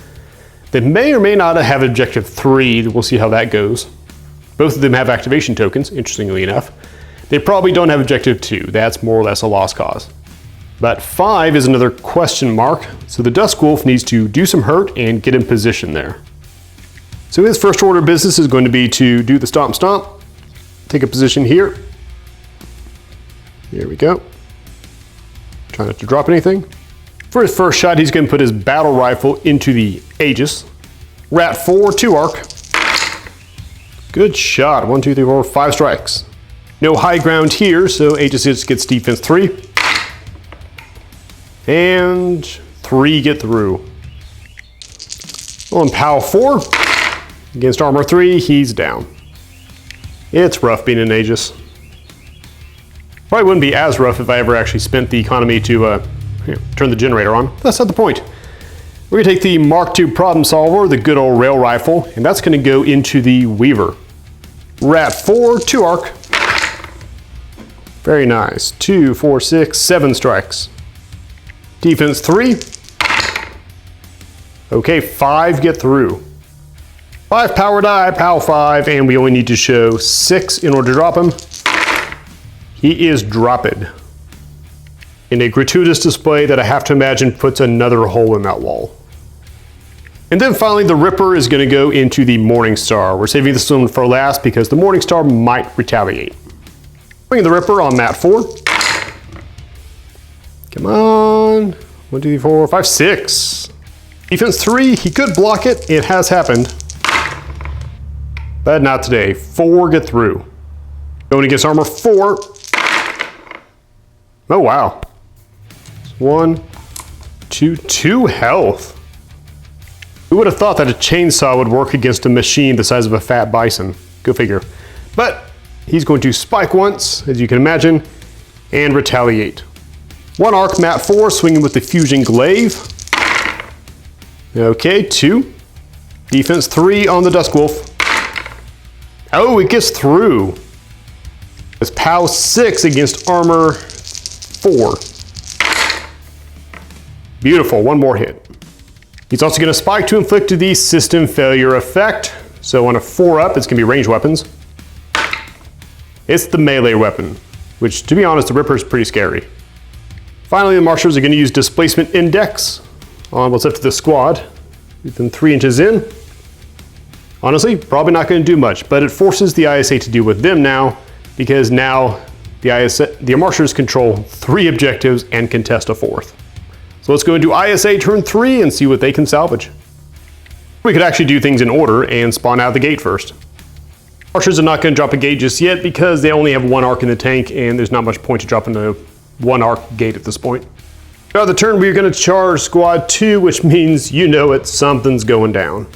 They may or may not have objective 3, we'll see how that goes. Both of them have activation tokens, interestingly enough. They probably don't have objective 2, that's more or less a lost cause. But 5 is another question mark, so the Dusk Wolf needs to do some hurt and get in position there. So his first order of business is going to be to do the Stomp Stomp, take a position here. Here we go. Try not to drop anything. For his first shot, he's going to put his battle rifle into the Aegis. Rat 4, 2 arc. Good shot. 1, 2, 3, 4, 5 strikes. No high ground here, so Aegis just gets defense 3. And 3 get through. On POW 4, against armor 3, he's down. It's rough being an Aegis. Probably wouldn't be as rough if I ever actually spent the economy to turn the generator on. That's not the point. We're gonna take the Mark II Problem Solver, the good old rail rifle, and that's gonna go into the Weaver. Rat 4, 2 arc. Very nice. 2, 4, 6, 7 strikes. Defense 3. Okay, 5 get through. 5 power die, POW 5, and we only need to show 6 in order to drop him. He is dropped. In a gratuitous display that I have to imagine puts another hole in that wall. And then finally the Ripper is going to go into the Morning Star. We're saving this one for last because the Morning Star might retaliate. Bringing the Ripper on mat 4. Come on. 1, 2, 3, 4, 5, 6. Defense 3, he could block it. It has happened. But not today. 4 get through. Going against armor 4. Oh, wow. 1, 2, 2 health. Who would have thought that a chainsaw would work against a machine the size of a fat bison? Go figure. But he's going to spike once, as you can imagine, and retaliate. 1 arc, mat 4, swinging with the Fusion Glaive. Okay, 2. Defense 3 on the Dusk Wolf. Oh, it gets through. It's POW 6 against armor 4. Beautiful, 1 more hit. He's also going to spike to inflict the system failure effect. So on a 4 up, it's going to be ranged weapons. It's the melee weapon, which to be honest, the Ripper is pretty scary. Finally, the Marshals are going to use displacement index on what's left of the squad. We've been 3 inches in. Honestly, probably not going to do much, but it forces the ISA to deal with them now, because now the Marshals control 3 objectives and contest a 4th. So let's go into ISA turn 3 and see what they can salvage. We could actually do things in order and spawn out the gate first. Archers are not going to drop a gate just yet because they only have 1 arc in the tank and there's not much point to dropping a 1 arc gate at this point. Now the turn we're going to charge squad 2, which means you know it, something's going down.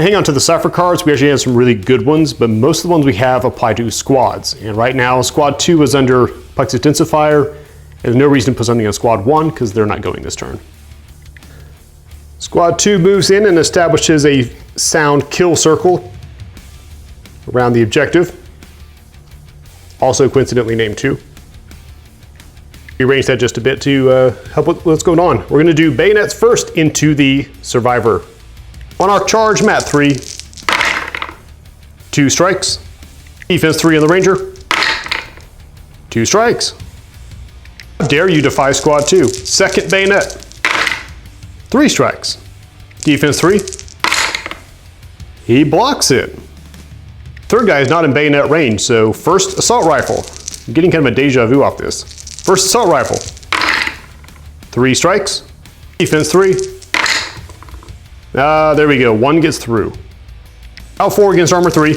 Hang on to the cipher cards, we actually have some really good ones, but most of the ones we have apply to squads. And right now squad 2 is under Plexus Densifier, and there's no reason to put something on squad 1 because they're not going this turn. Squad 2 moves in and establishes a sound kill circle around the objective, also coincidentally named 2. Rearrange that just a bit to help with what's going on. We're going to do bayonets first into the survivor. 1 arc charge, mat 3. 2 strikes. Defense 3 on the ranger. 2 strikes. How dare you defy squad 2? 2nd bayonet. 3 strikes. Defense 3. He blocks it. Third guy is not in bayonet range, so first assault rifle. I'm getting kind of a deja vu off this. First assault rifle. 3 strikes. Defense 3. There we go. 1 gets through. Out 4 against armor 3.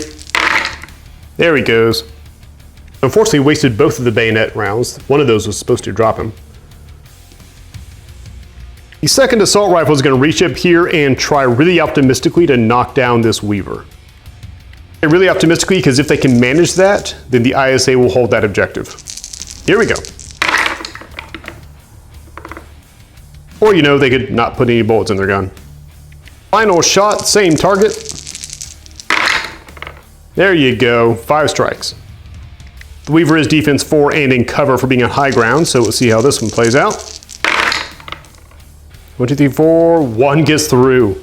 There he goes. Unfortunately, wasted both of the bayonet rounds. One of those was supposed to drop him. The second assault rifle is going to reach up here and try really optimistically to knock down this Weaver. And really optimistically, because if they can manage that, then the ISA will hold that objective. Here we go. Or, you know, they could not put any bullets in their gun. Final shot, same target. There you go, 5 strikes. The Weaver is defense 4 and in cover for being on high ground, so we'll see how this one plays out. 1, 2, 3, 4, 1 gets through.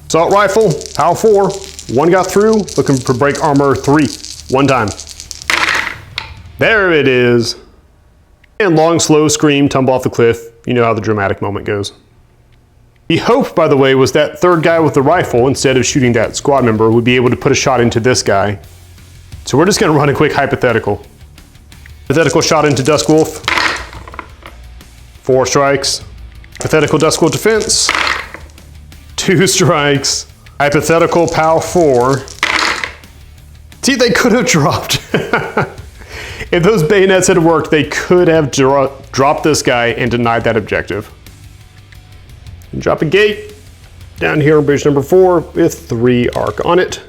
Assault rifle, POW 4, 1 got through, looking for break armor 3, 1 time. There it is. And long, slow scream, tumble off the cliff. You know how the dramatic moment goes. The hope, by the way, was that third guy with the rifle, instead of shooting that squad member, would be able to put a shot into this guy. So we're just going to run a quick hypothetical. Hypothetical shot into Duskwolf. 4 strikes. Hypothetical Duskwolf defense. 2 strikes. Hypothetical POW 4. See, they could have dropped. If those bayonets had worked, they could have dropped this guy and denied that objective. And drop a gate down here on bridge number 4 with 3 arc on it,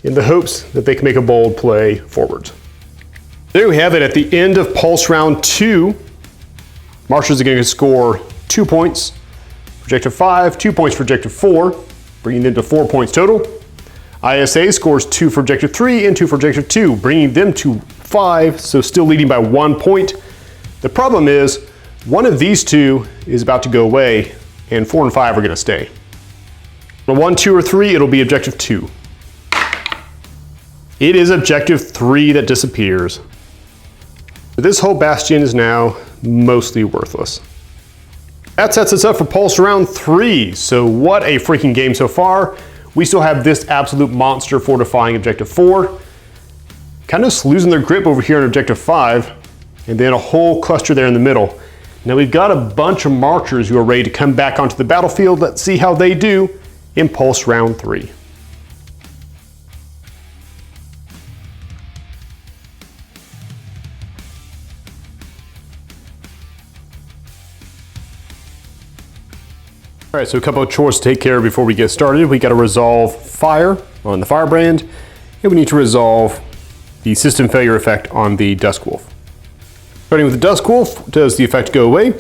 in the hopes that they can make a bold play forwards. There we have it. At the end of pulse round 2, Marshals are going to score 2 points for objective 5, 2 points for objective 4, bringing them to 4 points total. ISA scores 2 for objective 3 and 2 for objective 2, bringing them to 5, so still leading by 1 point. The problem is, one of these 2 is about to go away, and 4 and 5 are going to stay. On 1, 2, or 3, it'll be objective 2. It is objective 3 that disappears. This whole bastion is now mostly worthless. That sets us up for pulse round 3. So what a freaking game so far. We still have this absolute monster fortifying objective 4. Kind of losing their grip over here on objective 5. And then a whole cluster there in the middle. Now we've got a bunch of marchers who are ready to come back onto the battlefield. Let's see how they do in pulse round 3. All right, so a couple of chores to take care of before we get started. We got to resolve fire on the Firebrand, and we need to resolve the system failure effect on the Duskwolf. Starting with the Duskwolf, does the effect go away?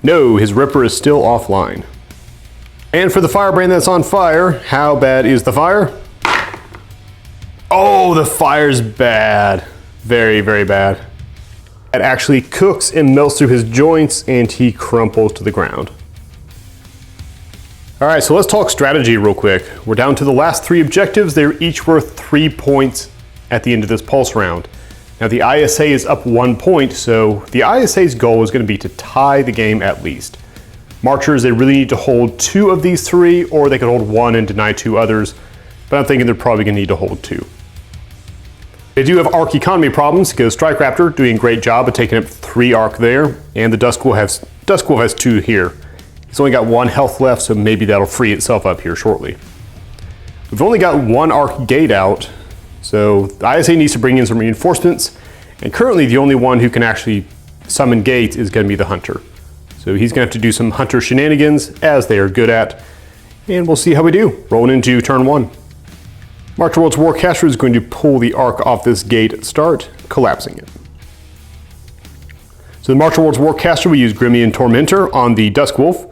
No, his Ripper is still offline. And for the Firebrand that's on fire, how bad is the fire? Oh, the fire's bad. Very, very bad. It actually cooks and melts through his joints, and he crumples to the ground. All right, so let's talk strategy real quick. We're down to the last 3 objectives. They're each worth 3 points at the end of this pulse round. Now the ISA is up 1 point, so the ISA's goal is going to be to tie the game at least. Marchers, they really need to hold 2 of these 3, or they could hold 1 and deny 2 others, but I'm thinking they're probably going to need to hold 2. They do have arc economy problems, because Strike Raptor doing a great job of taking up 3 arc there, and the Duskwolf has 2 here. He's only got 1 health left, so maybe that'll free itself up here shortly. We've only got 1 arc gate out, so the ISA needs to bring in some reinforcements, and currently the only one who can actually summon gates is going to be the Hunter. So he's going to have to do some Hunter shenanigans, as they are good at, and we'll see how we do, rolling into turn 1. Marcher World's Warcaster is going to pull the arc off this gate at start, collapsing it. So the Marcher World's Warcaster will use Grimian Tormentor on the Duskwolf.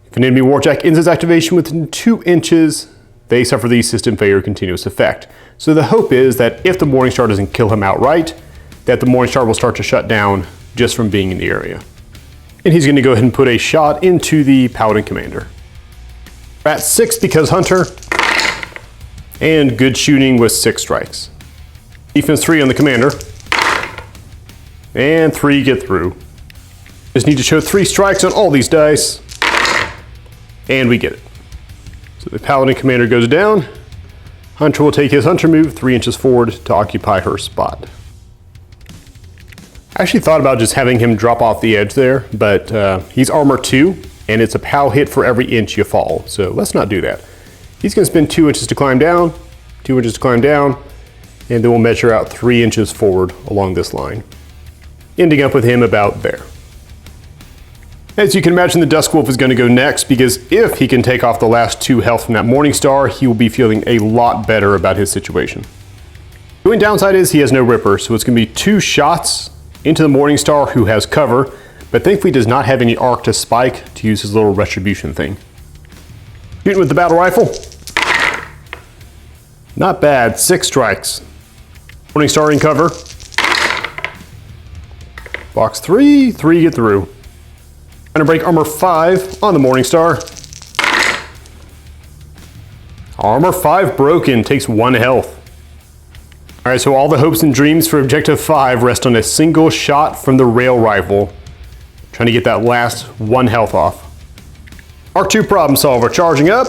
If an enemy Warjack ends its activation within 2 inches, they suffer the system failure continuous effect. So the hope is that if the Morningstar doesn't kill him outright, that the Morningstar will start to shut down just from being in the area. And he's going to go ahead and put a shot into the Paladin Commander. At 6 because Hunter, and good shooting with 6 strikes. Defense 3 on the Commander, and 3 get through. Just need to show 3 strikes on all these dice, and we get it. So The Paladin Commander goes down. Hunter will take his Hunter move 3 inches forward to occupy her spot. I actually thought about just having him drop off the edge there, but he's armor 2, and it's a POW hit for every inch you fall, so let's not do that. He's going to spend 2 inches to climb down, 2 inches to climb down, and then we'll measure out 3 inches forward along this line, ending up with him about there. As you can imagine, the Dusk Wolf is going to go next, because if he can take off the last 2 health from that Morning Star, he will be feeling a lot better about his situation. The only downside is he has no Ripper, so it's going to be 2 shots into the Morning Star, who has cover, but thankfully does not have any arc to spike to use his little retribution thing. Shooting with the battle rifle. Not bad, 6 strikes. Morning Star in cover. Box 3, 3 get through. Trying to break armor 5 on the Morning Star. Armor 5 broken, takes 1 health. Alright, so all the hopes and dreams for objective 5 rest on a single shot from the rail rifle. Trying to get that last 1 health off. Arc 2 problem solver, charging up.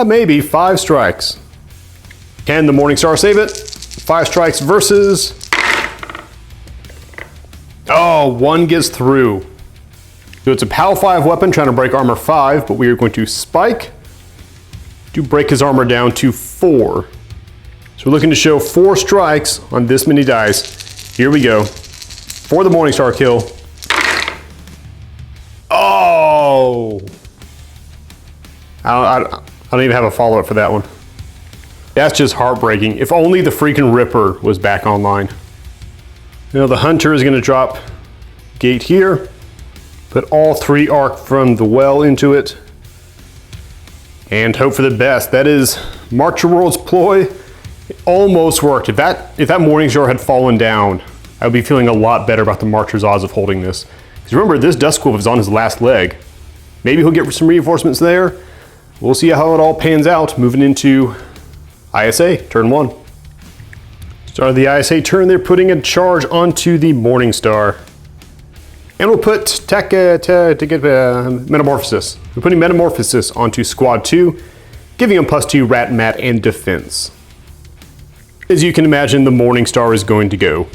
Maybe 5 strikes. Can the Morning Star save it? 5 strikes versus... Oh, 1 gets through. So it's a POW 5 weapon trying to break armor 5, but we are going to spike to break his armor down to 4. So we're looking to show 4 strikes on this many dice. Here we go. For the Morning Star kill. Oh! I don't even have a follow-up for that one. That's just heartbreaking. If only the freaking Ripper was back online. You know, the Hunter is going to drop gate here. Put all 3 arc from the well into it. And hope for the best. That is March Your World's ploy. It almost worked. If that Morning Star had fallen down, I would be feeling a lot better about the Marcher's odds of holding this. Because remember, this Dusk Wolf is on his last leg. Maybe he'll get some reinforcements there. We'll see how it all pans out moving into ISA, turn 1. Start of the ISA turn, they're putting a charge onto the Morning Star. And we'll put Metamorphosis. We're putting Metamorphosis onto Squad 2, giving him +2 Rat, Mat, and Defense. As you can imagine, the Morning Star is going to go.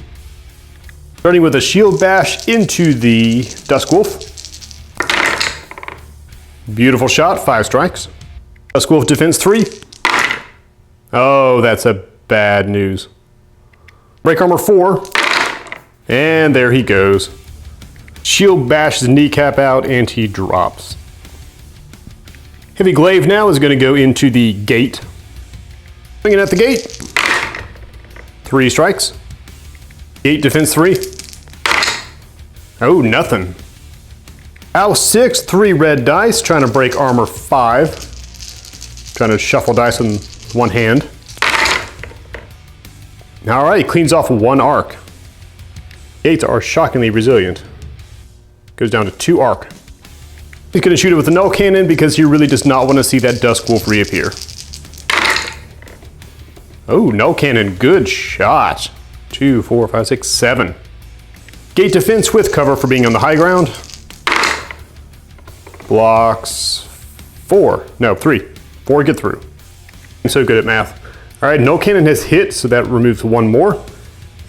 Starting with a Shield Bash into the Dusk Wolf. Beautiful shot, 5 strikes. Dusk Wolf Defense 3. Oh, that's a bad news. Break armor 4. And there he goes. Shield Bash his kneecap out and he drops. Heavy Glaive now is going to go into the gate. Swinging at the gate. 3 strikes. Gate Defense 3. Oh, nothing. POW 6, 3 red dice, trying to break armor 5. Trying to shuffle dice in one hand. All right, cleans off 1 arc. Gates are shockingly resilient. Goes down to 2 arc. He's going to shoot it with the null cannon because he really does not want to see that Dusk Wolf reappear. Oh, null cannon, good shot. 2, 4, 5, 6, 7. Gate defense with cover for being on the high ground. Blocks 4. No, 3. 4 get through. I'm so good at math. All right, null cannon has hit, so that removes 1 more.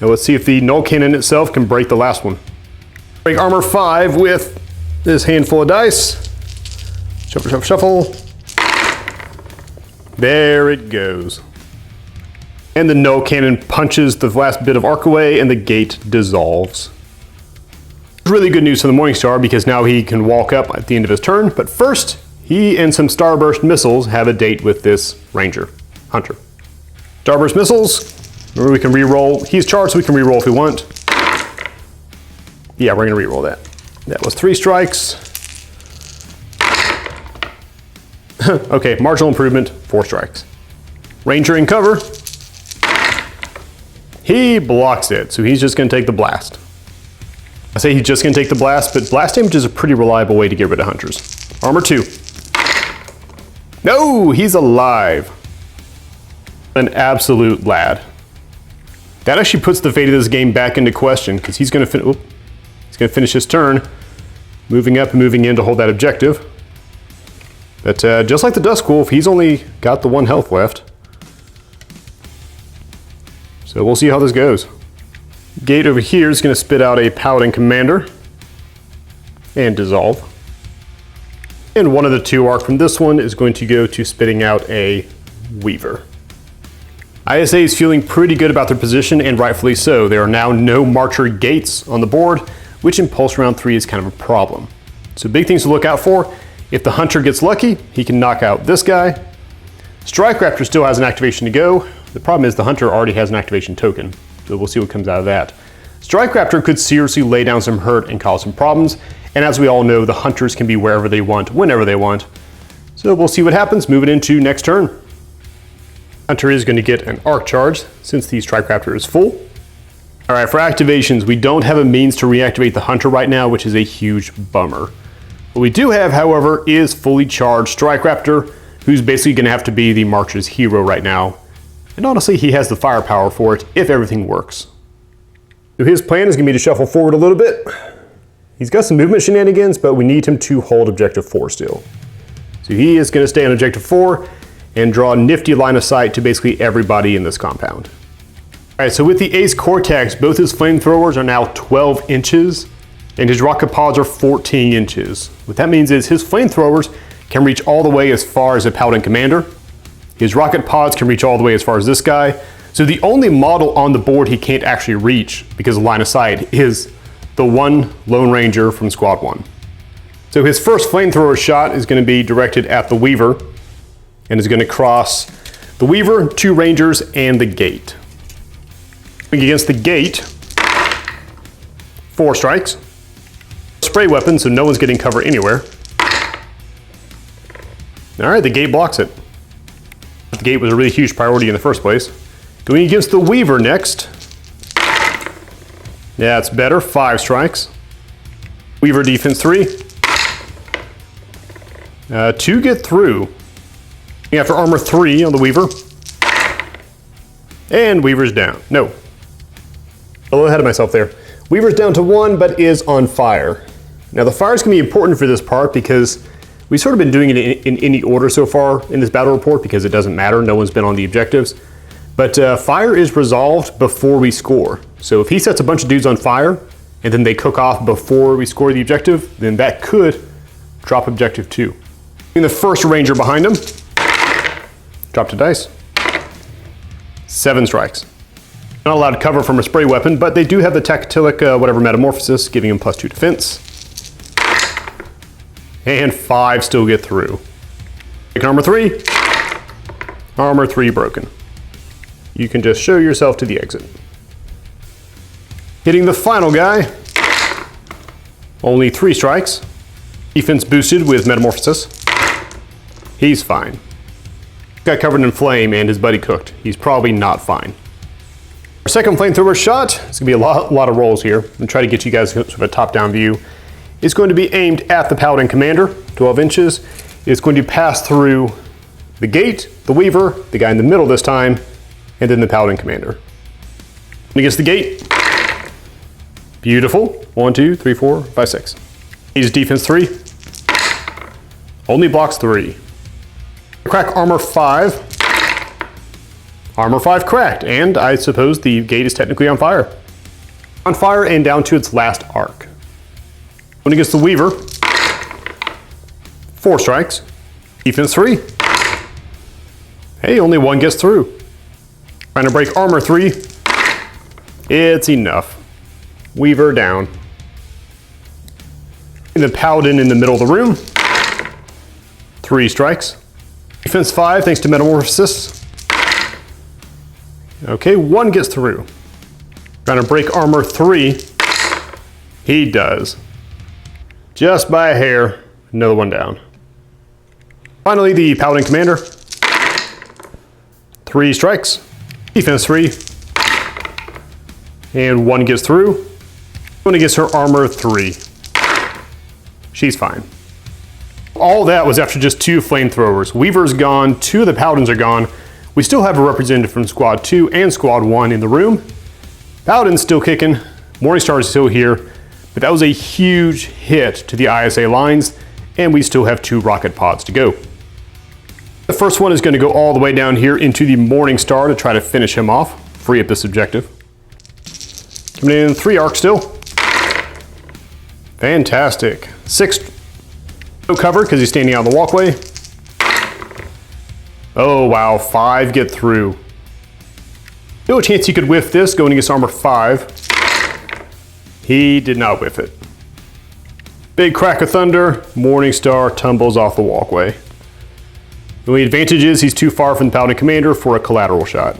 Now let's see if the null cannon itself can break the last one. Break armor 5 with this handful of dice. Shuffle, shuffle, shuffle. There it goes. And the null cannon punches the last bit of arc away and the gate dissolves. Really good news for the Morning Star because now he can walk up at the end of his turn, but first, he and some Starburst missiles have a date with this Ranger, Hunter. Starburst missiles, remember we can re-roll. He's charged, so we can re-roll if we want. Yeah, we're gonna re-roll that. That was 3 strikes. Okay, marginal improvement, 4 strikes. Ranger in cover. He blocks it, so he's just gonna take the blast. I say he's just gonna take the blast, but blast damage is a pretty reliable way to get rid of hunters. Armor 2. No, he's alive. An absolute lad. That actually puts the fate of this game back into question, because he's gonna finish his turn, moving up and moving in to hold that objective. But just like the Dusk Wolf, he's only got the 1 health left. So we'll see how this goes. Gate over here is going to spit out a Paladin Commander and dissolve. And one of the 2 arc from this one is going to go to spitting out a Weaver. ISA is feeling pretty good about their position, and rightfully so. There are now no Marcher gates on the board, which in Pulse Round 3 is kind of a problem. So big things to look out for. If the Hunter gets lucky, he can knock out this guy. Strike Raptor still has an activation to go. The problem is the Hunter already has an activation token, so we'll see what comes out of that. Strike Raptor could seriously lay down some hurt and cause some problems, and as we all know, the Hunters can be wherever they want, whenever they want. So we'll see what happens moving into next turn. Hunter is going to get an Arc Charge since the Strike Raptor is full. Alright, for activations, we don't have a means to reactivate the Hunter right now, which is a huge bummer. What we do have, however, is fully charged Strike Raptor, who's basically going to have to be the Marcher's hero right now. And honestly, he has the firepower for it if everything works. So his plan is going to be to shuffle forward a little bit. He's got some movement shenanigans, but we need him to hold Objective 4 still. So he is going to stay on Objective 4 and draw a nifty line of sight to basically everybody in this compound. Alright, so with the Ace Cortex, both his flamethrowers are now 12 inches, and his rocket pods are 14 inches. What that means is his flamethrowers can reach all the way as far as a Paladin Commander. His rocket pods can reach all the way as far as this guy. So the only model on the board he can't actually reach because of line of sight is the 1 Lone Ranger from Squad 1. So his first flamethrower shot is going to be directed at the Weaver, and is going to cross the Weaver, 2 Rangers, and the gate. Against the gate, 4 strikes. Spray weapon, so no one's getting cover anywhere. Alright, the gate blocks it. The gate was a really huge priority in the first place. Going against the Weaver next. Yeah, it's better. 5 strikes. Weaver defense 3. 2 get through. After armor 3 on the Weaver. And Weaver's down. No. A little ahead of myself there. Weaver's down to 1, but is on fire. Now the fire is going to be important for this part because we've sort of been doing it in any order so far in this battle report because it doesn't matter. No one's been on the objectives. But fire is resolved before we score. So if he sets a bunch of dudes on fire and then they cook off before we score the objective, then that could drop Objective 2. And the first Ranger behind him. Dropped a dice. 7 strikes. Not allowed cover from a spray weapon, but they do have the tactilic whatever metamorphosis, giving him +2 defense. And 5 still get through. Armor 3. Armor 3 broken. You can just show yourself to the exit. Hitting the final guy. Only 3 strikes. Defense boosted with metamorphosis. He's fine. Got covered in flame and his buddy cooked. He's probably not fine. Our second flamethrower shot, it's going to be a lot of rolls here. I'm going to try to get you guys sort of a top-down view. It's going to be aimed at the Paladin Commander, 12 inches. It's going to pass through the gate, the Weaver, the guy in the middle this time, and then the Paladin Commander. Against the gate. Beautiful. 1, 2, 3, 4, 5, 6. He's defense 3. Only blocks 3. Crack armor 5. Armor 5 cracked, and I suppose the gate is technically on fire. On fire and down to its last arc. When against the Weaver, 4 strikes. Defense 3. Hey, only 1 gets through. Trying to break armor 3. It's enough. Weaver down. And the Paladin in the middle of the room. 3 strikes. Defense 5 thanks to metamorphosis. Okay, 1 gets through. Trying to break armor 3. He does. Just by a hair. Another 1 down. Finally, the Paladin Commander. 3 strikes. Defense 3. And 1 gets through. 1 gets her armor 3. She's fine. All that was after just 2 flamethrowers. Weaver's gone, 2 of the Paladins are gone. We still have a representative from Squad 2 and Squad 1 in the room. Paladin's still kicking. Morningstar is still here. But that was a huge hit to the ISA lines, and we still have 2 rocket pods to go. The first one is going to go all the way down here into the Morning Star to try to finish him off, free up this objective. Coming in 3 arc still. Fantastic. 6 no cover because he's standing on the walkway. Oh wow, 5 get through. No chance he could whiff this going against armor 5. He did not whiff it. Big crack of thunder, Morning Star tumbles off the walkway. The only advantage is he's too far from the Paladin Commander for a collateral shot.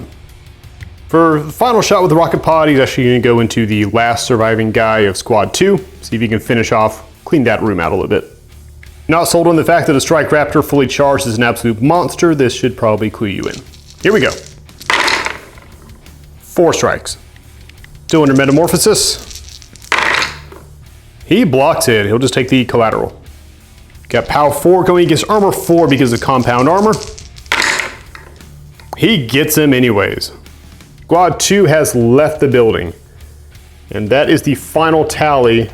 For the final shot with the rocket pod, he's actually going to go into the last surviving guy of Squad 2, see if he can finish off, clean that room out a little bit. Not sold on the fact that a Strike Raptor fully charged is an absolute monster, this should probably clue you in. Here we go. 4 strikes. Still under Metamorphosis. He blocks it, he'll just take the collateral. Got POW 4 going against armor 4 because of compound armor. He gets him anyways. Squad 2 has left the building. And that is the final tally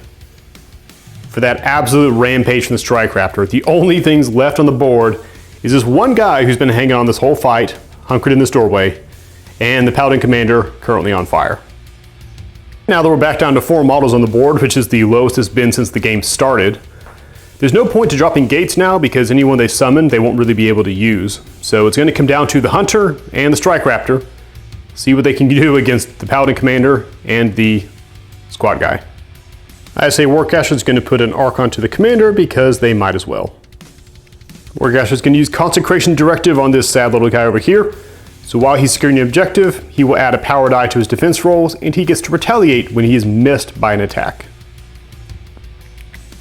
for that absolute rampage from the Strike Raptor. The only things left on the board is this one guy who's been hanging on this whole fight, hunkered in this doorway, and the Paladin Commander currently on fire. Now that we're back down to 4 models on the board, which is the lowest it's been since the game started, there's no point to dropping gates now because anyone they summon they won't really be able to use. So it's going to come down to the Hunter and the Strike Raptor. See what they can do against the Paladin Commander and the squad guy. I say Warcaster is going to put an arc onto the Commander because they might as well. Warcaster is going to use Consecration Directive on this sad little guy over here. So while he's securing the objective, he will add a power die to his defense rolls and he gets to retaliate when he is missed by an attack.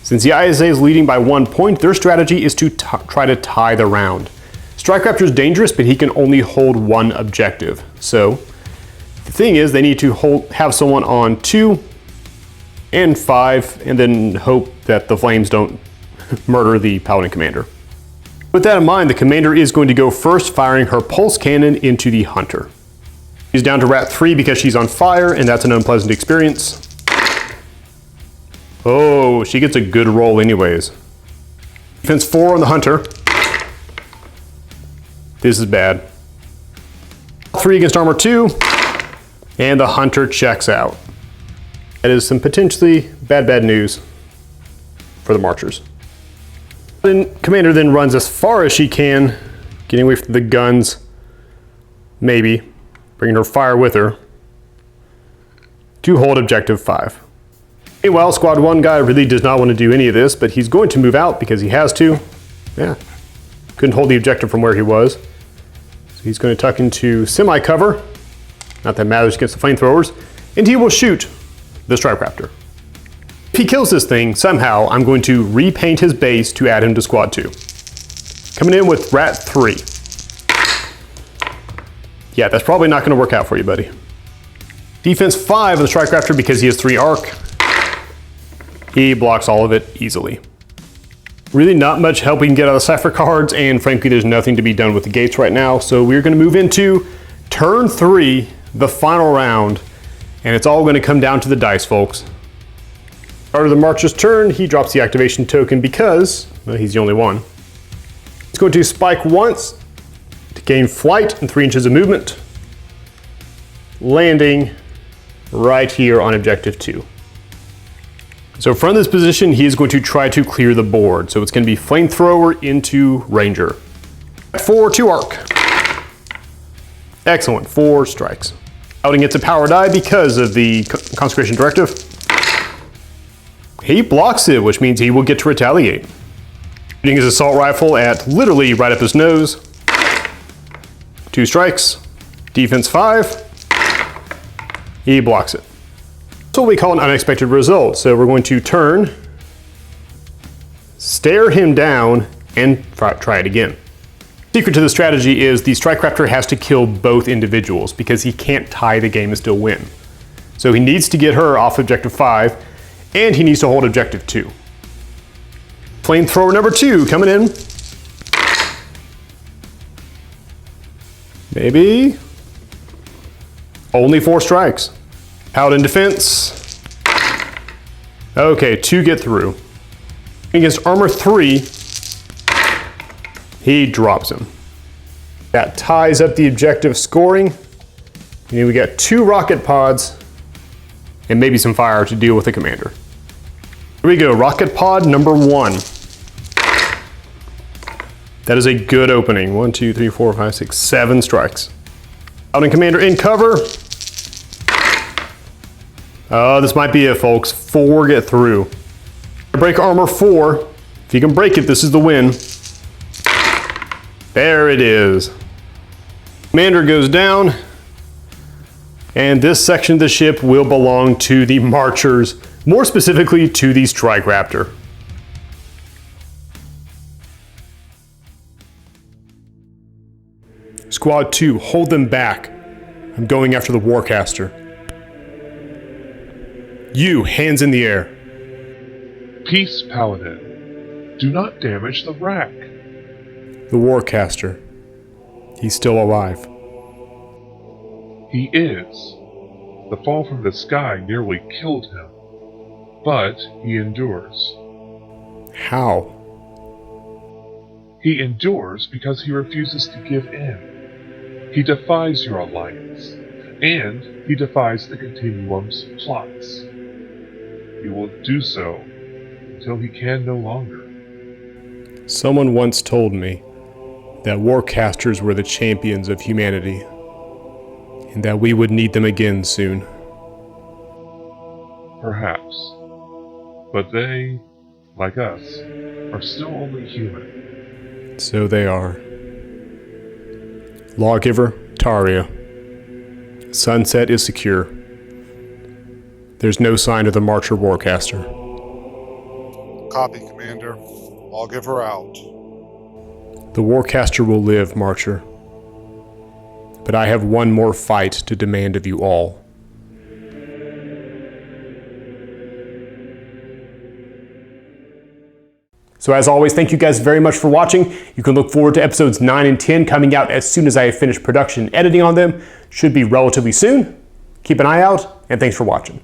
Since the ISA is leading by 1 point, their strategy is to try to tie the round. Strike Raptor is dangerous, but he can only hold 1 objective. So the thing is, they need to have someone on 2 and 5, and then hope that the flames don't murder the Paladin Commander. With that in mind, the Commander is going to go first, firing her pulse cannon into the Hunter. She's down to Rat 3 because she's on fire, and that's an unpleasant experience. Oh, she gets a good roll anyways. Defense 4 on the Hunter. This is bad. 3 against armor 2, and the Hunter checks out. That is some potentially bad news for the Marchers. The Commander then runs as far as she can, getting away from the guns, maybe, bringing her fire with her, to hold objective 5. Meanwhile, Squad 1 guy really does not want to do any of this, but he's going to move out because he has to. Yeah, couldn't hold the objective from where he was. So he's going to tuck into semi-cover, not that matters against the flamethrowers, and he will shoot the Strike Raptor. If he kills this thing, somehow, I'm going to repaint his base to add him to Squad 2. Coming in with Rat 3. Yeah, that's probably not going to work out for you, buddy. Defense 5 of the Strike Raptor because he has 3 arc. He blocks all of it easily. Really not much help we can get out of the Cypher cards, and frankly, there's nothing to be done with the gates right now, so we're going to move into turn 3, the final round, and it's all going to come down to the dice, folks. Start of the Marcher's turn, he drops the activation token because, well, he's the only one. He's going to spike once to gain flight and 3 inches of movement, landing right here on objective 2. So from this position, he is going to try to clear the board. So it's going to be Flamethrower into Ranger. 4, 2 arc. Excellent, 4 strikes. Outing gets a power die because of the Consecration Directive. He blocks it, which means he will get to retaliate. Shooting his assault rifle at literally right up his nose. 2 strikes. Defense 5. He blocks it. That's what we call an unexpected result. So we're going to turn, stare him down, and try it again. Secret to the strategy is the Strike Raptor has to kill both individuals because he can't tie the game and still win. So he needs to get her off objective 5, and he needs to hold objective 2. Flamethrower number 2 coming in. Maybe. Only 4 strikes. Paladin defense. Okay, 2 get through. Against armor 3, he drops him. That ties up the objective scoring. And we got 2 rocket pods and maybe some fire to deal with the commander. Here we go, rocket pod number 1. That is a good opening. 1, 2, 3, 4, 5, 6, 7 strikes. Out in commander in cover. Oh, this might be it, folks. 4 get through. Break armor 4. If you can break it, this is the win. There it is. Commander goes down. And this section of the ship will belong to the Marchers, more specifically to the Strike Raptor. Squad 2, hold them back. I'm going after the Warcaster. You, hands in the air. Peace, Paladin. Do not damage the wreck. The Warcaster. He's still alive. He is. The fall from the sky nearly killed him. But he endures. How? He endures because he refuses to give in. He defies your alliance, and he defies the Continuum's plots. He will do so until he can no longer. Someone once told me that Warcasters were the champions of humanity, and that we would need them again soon. Perhaps. But they, like us, are still only human. So they are. Lawgiver, Taria. Sunset is secure. There's no sign of the Marcher Warcaster. Copy, Commander. Lawgiver out. The Warcaster will live, Marcher. But I have one more fight to demand of you all. So as always, thank you guys very much for watching. You can look forward to episodes 9 and 10 coming out as soon as I have finished production and editing on them. Should be relatively soon. Keep an eye out, and thanks for watching.